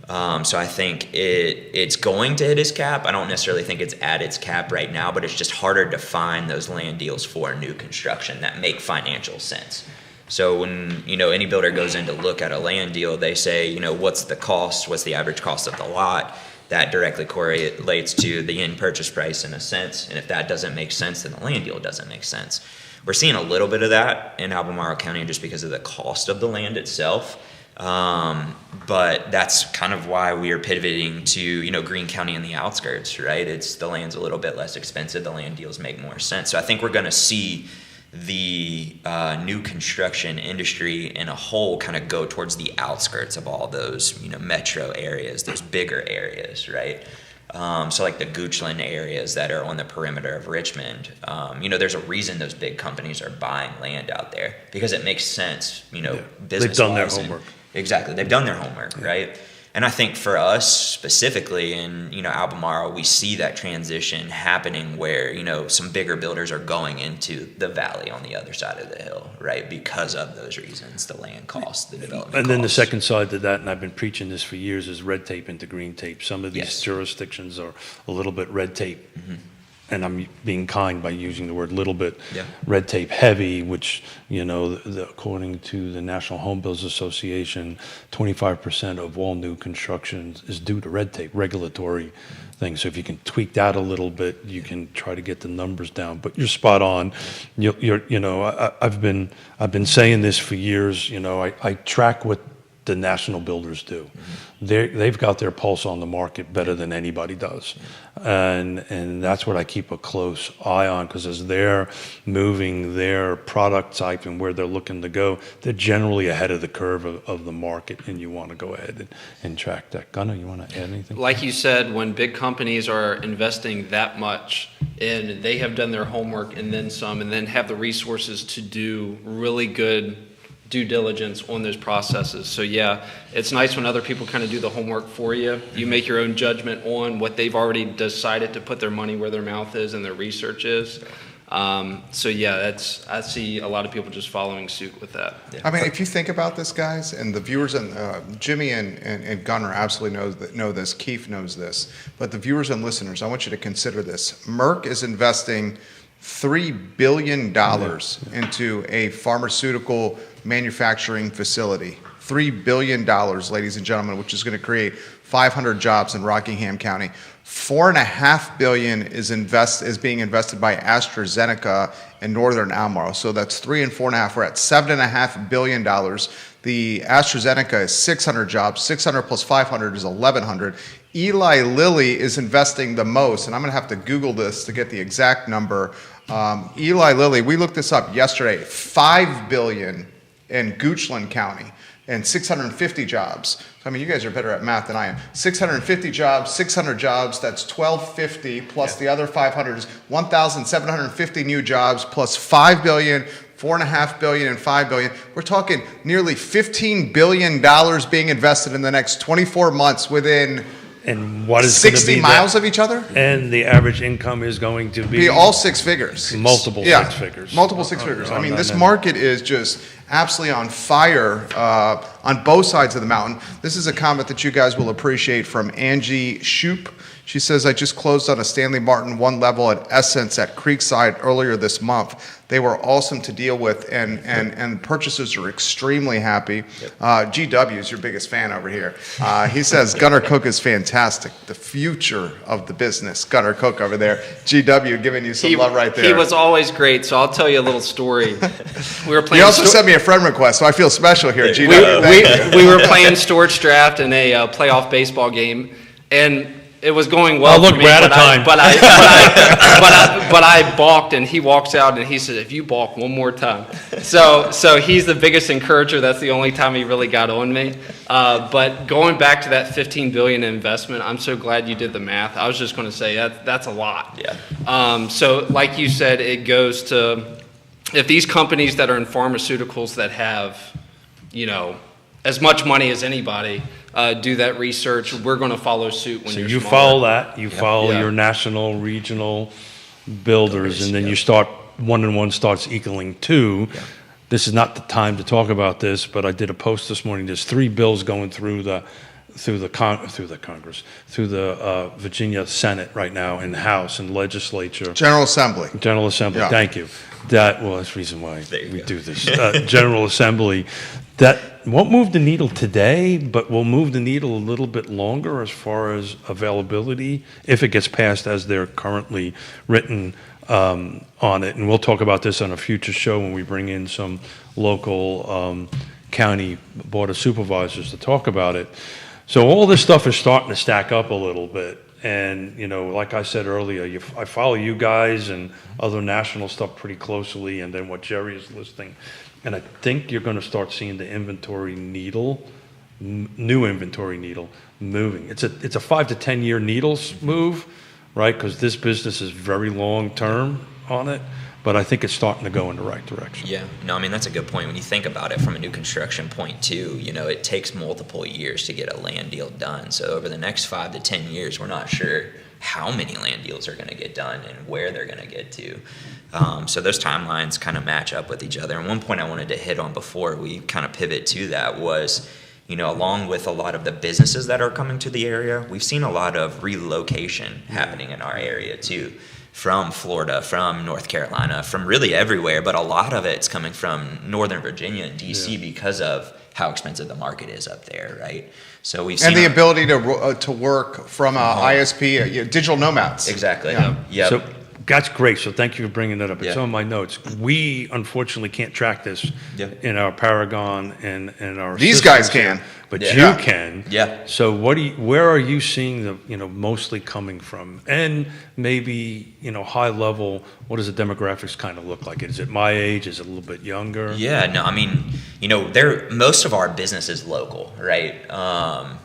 So I think it's going to hit its cap. I don't necessarily think it's at its cap right now, but it's just harder to find those land deals for new construction that make financial sense. So when, any builder goes in to look at a land deal, they say, what's the cost? What's the average cost of the lot? That directly correlates to the end purchase price in a sense. And if that doesn't make sense, then the land deal doesn't make sense. We're seeing a little bit of that in Albemarle County just because of the cost of the land itself. But that's kind of why we are pivoting to, Greene County and the outskirts, right? The land's a little bit less expensive. The land deals make more sense. So I think we're going to see the new construction industry in a whole kind of go towards the outskirts of all those, metro areas, those bigger areas, right? So like the Goochland areas that are on the perimeter of Richmond, there's a reason those big companies are buying land out there because it makes sense, business-wise. They've done their homework. Exactly. They've done their homework, right? And I think for us specifically in, Albemarle, we see that transition happening where, some bigger builders are going into the valley on the other side of the hill, right? Because of those reasons, the land cost, the development And then the costs. second side to that, and I've been preaching this for years, is red tape into green tape. Some of these Yes. jurisdictions are a little bit red tape and I'm being kind by using the word little bit, Yeah. red tape heavy, which, according to the National Home Builders Association, 25% of all new construction is due to red tape, regulatory things. So if you can tweak that a little bit, you can try to get the numbers down. But you're spot on. I've been saying this for years. I track what the national builders do. They've got their pulse on the market better than anybody does, and that's what I keep a close eye on, because as they're moving their product type and where they're looking to go, they're generally ahead of the curve of the market, and you want to go ahead and track that. Gunnar, you want to add anything? Like you said, when big companies are investing that much and they have done their homework and then some, and then have the resources to do really good due diligence on those processes. So yeah, it's nice when other people kind of do the homework for you. You make your own judgment on what they've already decided to put their money where their mouth is and their research is. So yeah, I see a lot of people just following suit with that. Yeah. I mean, if you think about this, guys, and the viewers, and Jimmy and Gunnar absolutely know this, Keith knows this, but the viewers and listeners, I want you to consider this. Merck is investing $3 billion into a pharmaceutical manufacturing facility. $3 billion, ladies and gentlemen, which is going to create 500 jobs in Rockingham County. $4.5 billion is being invested by AstraZeneca in Northern Albemarle. So that's 3 and 4.5. We're at $7.5 billion. The AstraZeneca is 600 jobs. 600 plus 500 is 1,100. Eli Lilly is investing the most, and I'm going to have to Google this to get the exact number. Eli Lilly, we looked this up yesterday, $5 billion in Goochland County and 650 jobs. I mean, you guys are better at math than I am. 650 jobs, 600 jobs, that's 1,250 plus the other 500 is 1,750 new jobs plus $5 billion, $4.5 billion, and $5 billion. We're talking nearly $15 billion being invested in the next 24 months within And what is going to 60 be miles of each other? And the average income is going to Be all six figures. multiple Yeah, six figures. multiple six figures. I on mean, that this end. market is just absolutely on fire on both sides of the mountain. This is a comment that you guys will appreciate from Angie Shoup. She says, I just closed on a Stanley Martin one level at Essence at Creekside earlier this month. They were awesome to deal with, and purchasers are extremely happy. GW is your biggest fan over here. He says Gunnar Cook is fantastic. The future of the business. Gunnar Cook over there. GW giving you some love right there. He was always great, so I'll tell you a little story. We were playing. You also sent me a friend request, so I feel special here, GW. we were playing Storage Draft in a playoff baseball game, and it was going well. Oh, look, for me, we're out of but time. But I balked, and he walks out, and he said, "If you balk one more time," so he's the biggest encourager. That's the only time he really got on me. But going back to that $15 billion investment, I'm so glad you did the math. I was just going to say that's a lot. Yeah. So like you said, it goes to if these companies that are in pharmaceuticals that have, as much money as anybody. Do that research. We're going to follow suit when So you're you smaller. follow that. You follow Yeah. your national, regional builders, and then you start 1 and 1 starts equaling 2. Yeah. This is not the time to talk about this, but I did a post this morning. There's 3 bills going through the Congress, through the Virginia Senate right now, in the House and legislature. General Assembly. General Assembly, Yeah. thank you. That's the reason why There you we go. do this. General Assembly, that won't move the needle today, but will move the needle a little bit longer as far as availability, if it gets passed as they're currently written on it. And we'll talk about this on a future show when we bring in some local county board of supervisors to talk about it. So all this stuff is starting to stack up a little bit. And, like I said earlier, I follow you guys and other national stuff pretty closely, and then what Jerry is listing. And I think you're going to start seeing the inventory needle, new inventory needle, moving. It's a 5 to 10 year needles move, right? Because this business is very long term on it. But I think it's starting to go in the right direction. Yeah, no, I mean, that's a good point. When you think about it from a new construction point, too, it takes multiple years to get a land deal done. So over the next 5 to 10 years, we're not sure how many land deals are going to get done and where they're going to get to. So those timelines kind of match up with each other. And one point I wanted to hit on before we kind of pivot to that was, along with a lot of the businesses that are coming to the area, we've seen a lot of relocation happening in our area, too. from Florida, from North Carolina, from really everywhere, but a lot of it's coming from Northern Virginia and DC because of how expensive the market is up there, right? So we've seen And the ability to work from a ISP, digital nomads. Exactly. Yeah. Yep. So that's great. So thank you for bringing that up. It's Yeah. on my notes. We unfortunately can't track this Yep. in our Paragon and our These guys systems here, can. but Yeah. you can. Yeah. So where are you seeing the mostly coming from? And maybe high level, what does the demographics kind of look like? Is it my age? Is it a little bit younger? Yeah, no, I mean, most of our business is local, right?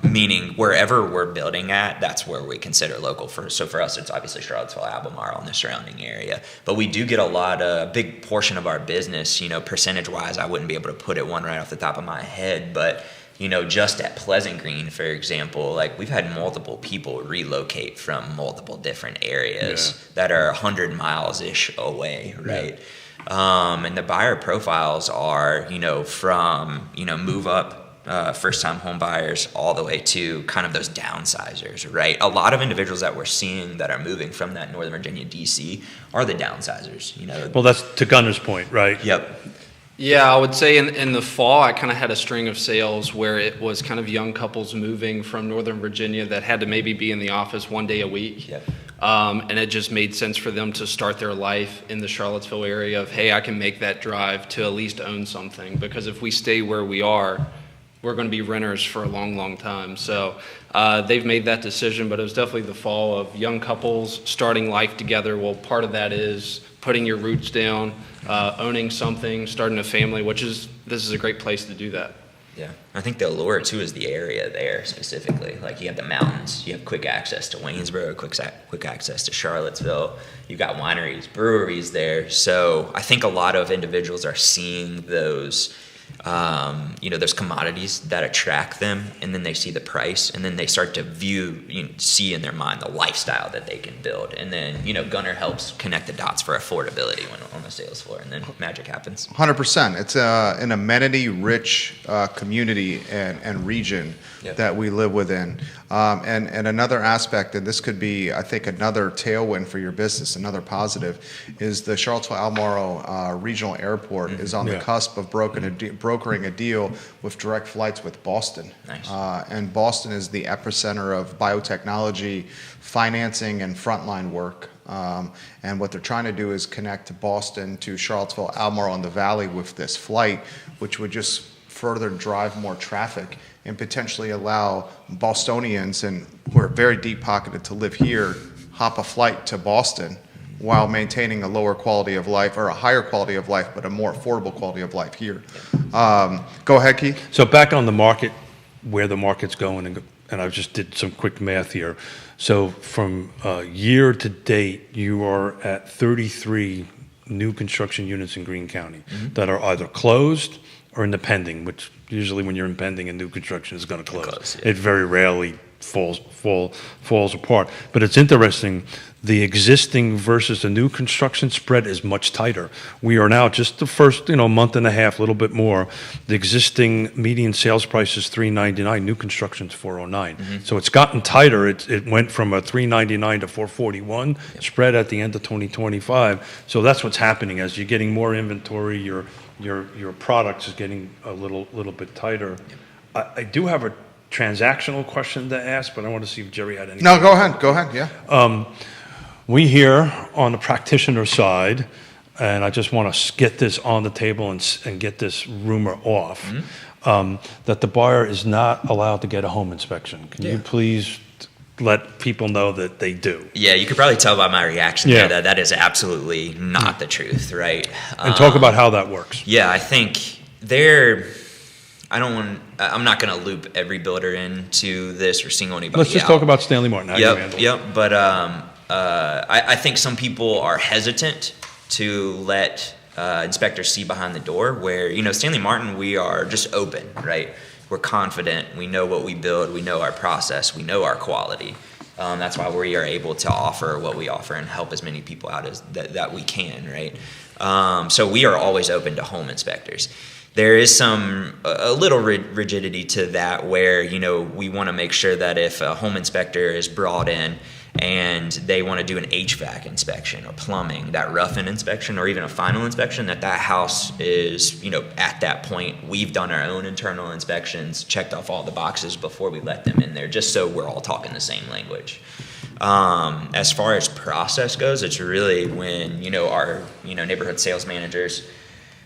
Meaning wherever we're building at, that's where we consider local. So for us, it's obviously Charlottesville, Albemarle, and the surrounding area. But we do get a big portion of our business, percentage-wise, I wouldn't be able to put it one right off the top of my head, but just at Pleasant Green, for example, like we've had multiple people relocate from multiple different areas that are 100 miles-ish away, right? And the buyer profiles are, from, move up, first-time home buyers all the way to kind of those downsizers, right? A lot of individuals that we're seeing that are moving from that Northern Virginia, DC are the downsizers, Well, that's to Gunner's point, right? Yep. Yeah, I would say in the fall, I kind of had a string of sales where it was kind of young couples moving from Northern Virginia that had to maybe be in the office one day a week. Yep. And it just made sense for them to start their life in the Charlottesville area of, hey, I can make that drive to at least own something. Because if we stay where we are, we're going to be renters for a long, long time. So they've made that decision, but it was definitely the fall of young couples starting life together. Well, part of that is putting your roots down, owning something, starting a family, this is a great place to do that. Yeah, I think the allure too is the area there specifically. Like you have the mountains, you have quick access to Waynesboro, quick access to Charlottesville. You've got wineries, breweries there. So I think a lot of individuals are seeing those, those commodities that attract them, and then they see the price, and then they start to see in their mind the lifestyle that they can build. And then, Gunner helps connect the dots for affordability when on the sales floor, and then magic happens. 100%. It's an amenity-rich community and region that we live within. And another aspect, and this could be, I think, another tailwind for your business, another positive, is the Charlottesville-Albemarle Regional Airport is on the cusp of brokering a deal with direct flights with Boston. Nice. And Boston is the epicenter of biotechnology, financing, and frontline work. And what they're trying to do is connect Boston to Charlottesville, Albemarle, and the Valley with this flight, which would just further drive more traffic and potentially allow Bostonians, and who are very deep-pocketed, to live here, hop a flight to Boston while maintaining a lower quality of life, or a higher quality of life, but a more affordable quality of life here. Go ahead, Keith. So back on the market, where the market's going, and I just did some quick math here. So from year to date, you are at 33 new construction units in Greene County that are either closed or in the pending, which usually when you're in pending, a new construction is going to close. It very rarely falls apart. But it's interesting, the existing versus the new construction spread is much tighter. We are now just the first month and a half, a little bit more. The existing median sales price is $399, new construction's $409. So it's gotten tighter. It went from a $399 to $441 spread at the end of 2025. So that's what's happening. As you're getting more inventory, your products is getting a little bit tighter. I do have a transactional question to ask, but I want to see if Jerry had any. No, go ahead, yeah. We here on the practitioner side, and I just want to get this on the table and get this rumor off, that the buyer is not allowed to get a home inspection. Can you please let people know that they do? Yeah, you could probably tell by my reaction there that that is absolutely not the truth, right? And talk about how that works. Yeah, I think I'm not going to loop every builder into this or single anybody Let's just out. talk about Stanley Martin. How you handle it. But I think some people are hesitant to let inspectors see behind the door, where, Stanley Martin, we are just open, right? We're confident. We know what we build. We know our process. We know our quality. That's why we are able to offer what we offer and help as many people out as that we can, right? So we are always open to home inspectors. There is a little rigidity to that, where, we want to make sure that if a home inspector is brought in and they want to do an HVAC inspection or plumbing, that rough-in inspection, or even a final inspection, that house is, at that point, we've done our own internal inspections, checked off all the boxes before we let them in there, just so we're all talking the same language. As far as process goes, it's really when, our, neighborhood sales managers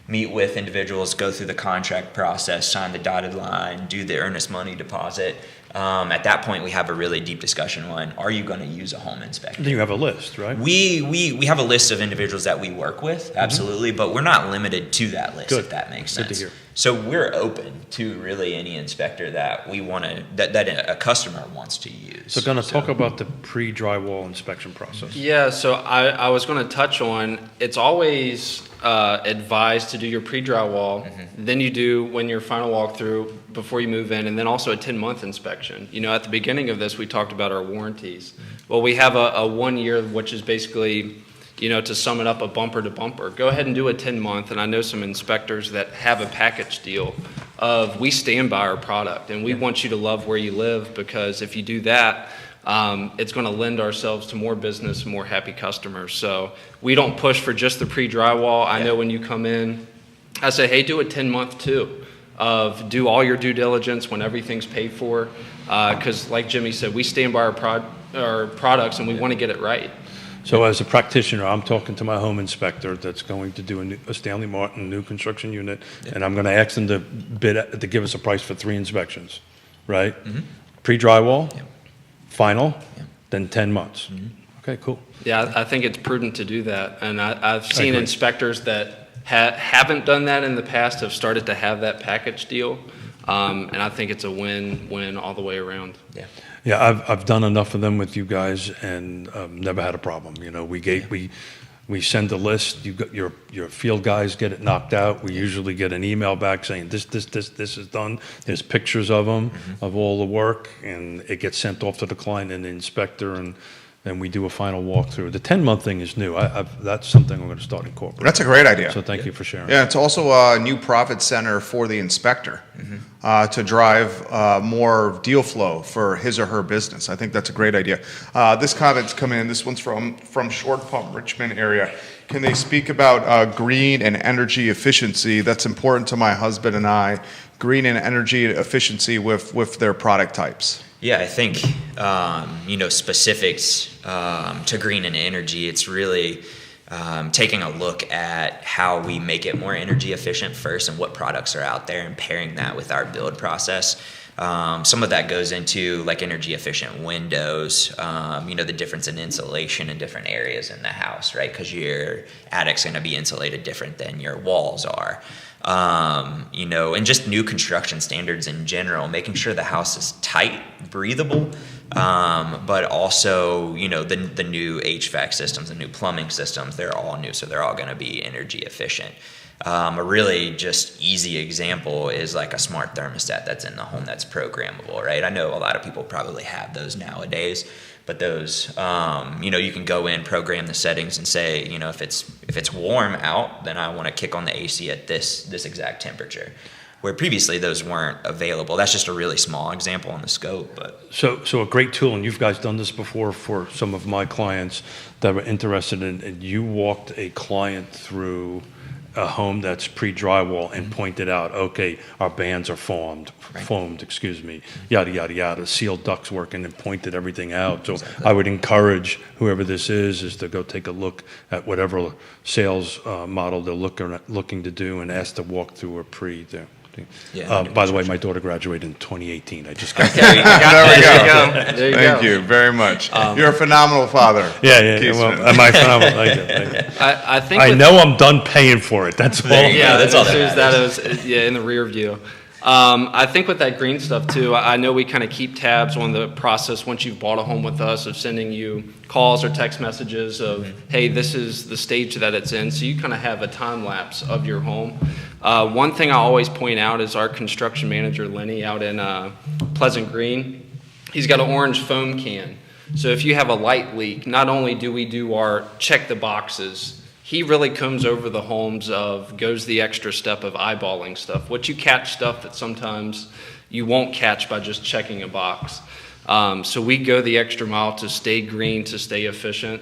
meet with individuals, go through the contract process, sign the dotted line, do the earnest money deposit. At that point, we have a really deep discussion on, are you going to use a home inspector? Then you have a list, right? We have a list of individuals that we work with, absolutely, but we're not limited to that list, Good. if that makes Good to sense. hear. So we're open to really any inspector that we want to, that a customer wants to use. So going to talk about the pre-drywall inspection process. Yeah, so I was going to touch on, it's always advised to do your pre-drywall, then you do when your final walkthrough before you move in, and then also a 10-month inspection. At the beginning of this, we talked about our warranties. Well, we have a 1 year, which is basically, to sum it up, a bumper to bumper. Go ahead and do a 10-month, and I know some inspectors that have a package deal of, we stand by our product, and we want you to love where you live, because if you do that, it's going to lend ourselves to more business and more happy customers. So we don't push for just the pre-drywall. I know when you come in, I say, hey, do a 10-month too, of do all your due diligence when everything's paid for, because like Jimmy said, we stand by our products and we want to get it right. So as a practitioner, I'm talking to my home inspector that's going to do a Stanley Martin new construction unit, and I'm going to ask them to give us a price for 3 inspections, right? Pre-drywall, final, then 10 months. Okay, cool. Yeah, I think it's prudent to do that. And I've seen agree. inspectors that haven't done that in the past have started to have that package deal. And I think it's a win-win all the way around. Yeah. Yeah, I've done enough of them with you guys and never had a problem. We send a list. You got your field guys get it knocked out. We usually get an email back saying this is done. There's pictures of them of all the work, and it gets sent off to the client and the inspector, and then we do a final walkthrough. The 10-month thing is new. That's something we're going to start incorporating. That's a great idea. So thank you for sharing. Yeah, it's also a new profit center for the inspector to drive more deal flow for his or her business. I think that's a great idea. This comment's coming in. This one's from Short Pump, Richmond area. Can they speak about green and energy efficiency? That's important to my husband and I. Green and energy efficiency with their product types. Yeah, I think, specifics to green and energy, it's really taking a look at how we make it more energy efficient first and what products are out there and pairing that with our build process. Some of that goes into like energy efficient windows, the difference in insulation in different areas in the house, right? Because your attic's going to be insulated different than your walls are. And just new construction standards in general, making sure the house is tight, breathable, but also, the new HVAC systems, the new plumbing systems, they're all new, so they're all going to be energy efficient. A really just easy example is like a smart thermostat that's in the home that's programmable, right? I know a lot of people probably have those nowadays, but those, you can go in, program the settings, and say, if it's warm out, then I want to kick on the AC at this exact temperature. Where previously those weren't available. That's just a really small example on the scope, but So a great tool, and you've guys done this before for some of my clients that were interested in, and you walked a client through a home that's pre-drywall and pointed out, okay, our bands are foamed, yada, yada, yada, sealed ducts working, and pointed everything out. So Exactly. I would encourage whoever this is to go take a look at whatever sales model they're looking to do and ask to walk through a pre there. Yeah, By the way, my daughter graduated in 2018. I just got there you go. There you Thank go. you very much. You're a phenomenal father. Yeah. Keith Well, Smith. am I phenomenal? Thank you. I think I with- know I'm done paying for it. That's all. There you go. Yeah, that's all as soon as that that is in the rear view. I think with that green stuff too, I know we kind of keep tabs on the process once you've bought a home with us of sending you calls or text messages of, hey, this is the stage that it's in. So you kind of have a time lapse of your home. One thing I always point out is our construction manager, Lenny, out in Pleasant Green. He's got an orange foam can. So if you have a light leak, not only do we do our check the boxes, he really comes over the homes goes the extra step of eyeballing stuff. What you catch stuff that sometimes, you won't catch by just checking a box. So we go the extra mile to stay green, to stay efficient.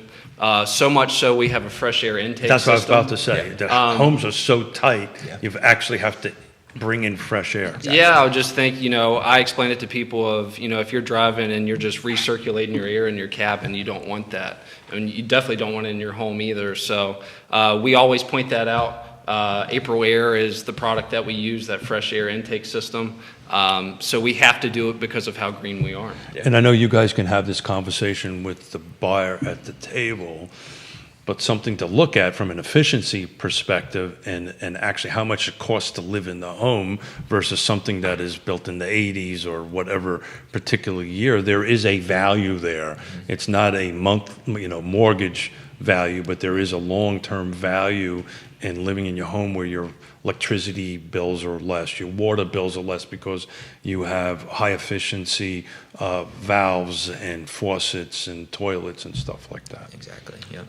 So much so we have a fresh air intake That's what I was system. about to say. The homes are so tight, you actually have to bring in fresh air. Yeah, I would just think, I explain it to people of, if you're driving and you're just recirculating your air in your cabin, you don't want that. And you definitely don't want it in your home either. So we always point that out. April Air is the product that we use, that fresh air intake system. So we have to do it because of how green we are. And I know you guys can have this conversation with the buyer at the table, but something to look at from an efficiency perspective and actually how much it costs to live in the home versus something that is built in the 80s or whatever particular year. There is a value there. It's not a mortgage value, but there is a long-term value in living in your home where your electricity bills are less, your water bills are less because you have high efficiency valves and faucets and toilets and stuff like that. Exactly. Yeah.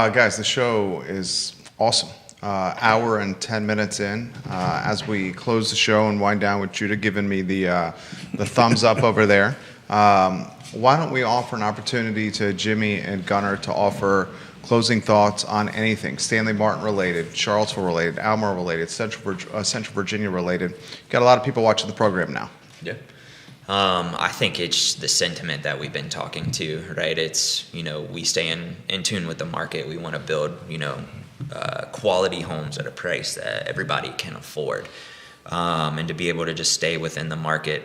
Guys, the show is awesome. Hour and 10 minutes in. As we close the show and wind down with Judah giving me the thumbs up over there, why don't we offer an opportunity to Jimmy and Gunnar to offer closing thoughts on anything Stanley Martin related, Charlottesville related, Almar related, Central Virginia related. Got a lot of people watching the program now. Yeah. I think it's the sentiment that we've been talking to, right? It's, we stay in tune with the market. We want to build, quality homes at a price that everybody can afford. And to be able to just stay within the market,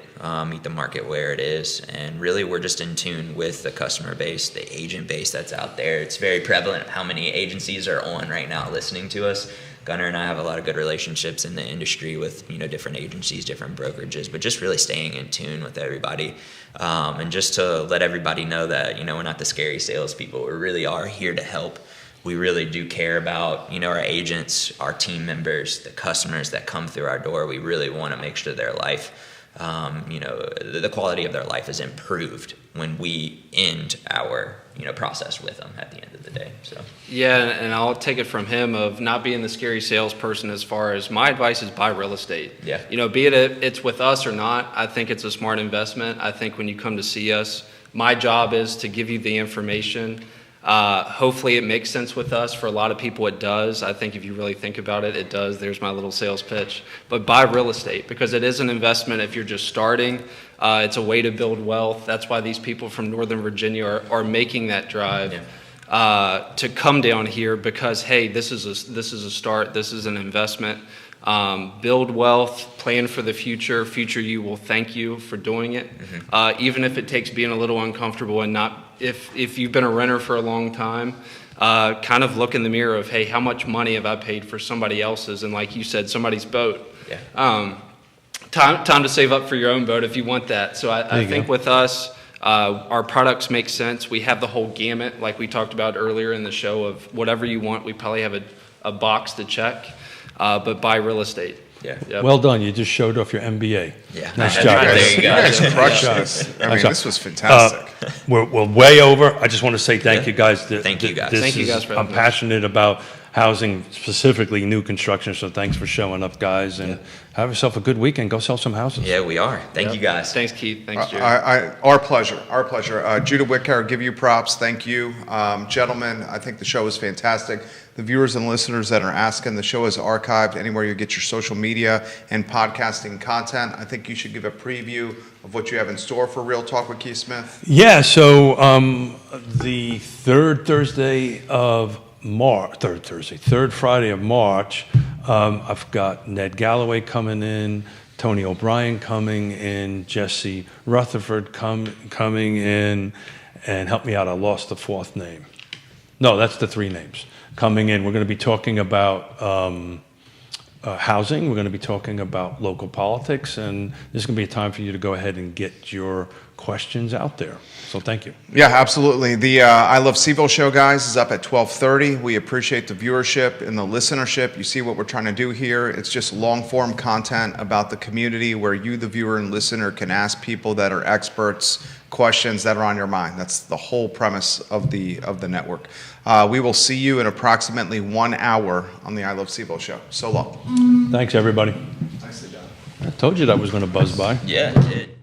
meet the market where it is. And really, we're just in tune with the customer base, the agent base that's out there. It's very prevalent how many agencies are on right now listening to us. Gunnar and I have a lot of good relationships in the industry with, different agencies, different brokerages, but just really staying in tune with everybody. And just to let everybody know that, we're not the scary salespeople. We really are here to help. We really do care about, our agents, our team members, the customers that come through our door. We really want to make sure their life, the quality of their life is improved when we end our, process with them at the end of the day. So yeah, and I'll take it from him of not being the scary salesperson as far as my advice is buy real estate. Yeah. Be it's with us or not, I think it's a smart investment. I think when you come to see us, my job is to give you the information. Hopefully it makes sense with us. For a lot of people it does. I think if you really think about it, it does. There's my little sales pitch. But buy real estate because it is an investment if you're just starting. It's a way to build wealth. That's why these people from Northern Virginia are making that drive to come down here because, hey, this is a start. This is an investment. Build wealth, plan for the future. Future you will thank you for doing it. Even if it takes being a little uncomfortable and not, if you've been a renter for a long time, kind of look in the mirror of, hey, how much money have I paid for somebody else's? And like you said, somebody's boat. Yeah. Time to save up for your own boat if you want that. So I think with us, our products make sense. We have the whole gamut, like we talked about earlier in the show, of whatever you want. We probably have a box to check. But buy real estate. Yeah. Yep. Well done. You just showed off your MBA. Yeah. Nice I job. tried. There you You go. guys crushed Yeah. this. I Nice mean, job. this was fantastic. We're way over. I just want to say thank you guys. Thank you, guys. Thank you guys for I'm having us. passionate about housing, specifically new construction, so thanks for showing up, guys, and have yourself a good weekend. Go sell some houses. Yeah, we are. Thank you guys. Thanks, Keith. Thanks, Jerry. Our pleasure. Our pleasure. Judah Whitcar, give you props. Thank you. Gentlemen, I think the show is fantastic. The viewers and listeners that are asking, the show is archived anywhere you get your social media and podcasting content. I think you should give a preview of what you have in store for Real Talk with Keith Smith. Yeah, so the third Friday of March, I've got Ned Galloway coming in, Tony O'Brien coming in, Jesse Rutherford coming in, and help me out, I lost the fourth name. No, that's the three names coming in. We're going to be talking about housing. We're going to be talking about local politics, and this is going to be a time for you to go ahead and get your questions out there. So thank you. Yeah, absolutely. The I Love CVille show, guys, is up at 12:30. We appreciate the viewership and the listenership. You see what we're trying to do here. It's just long-form content about the community where you, the viewer and listener, can ask people that are experts questions that are on your mind. That's the whole premise of the network. We will see you in approximately 1 hour on the I Love CVille show. So long. Thanks, everybody. Nicely done. Told you that was going to buzz by. Yeah, it did.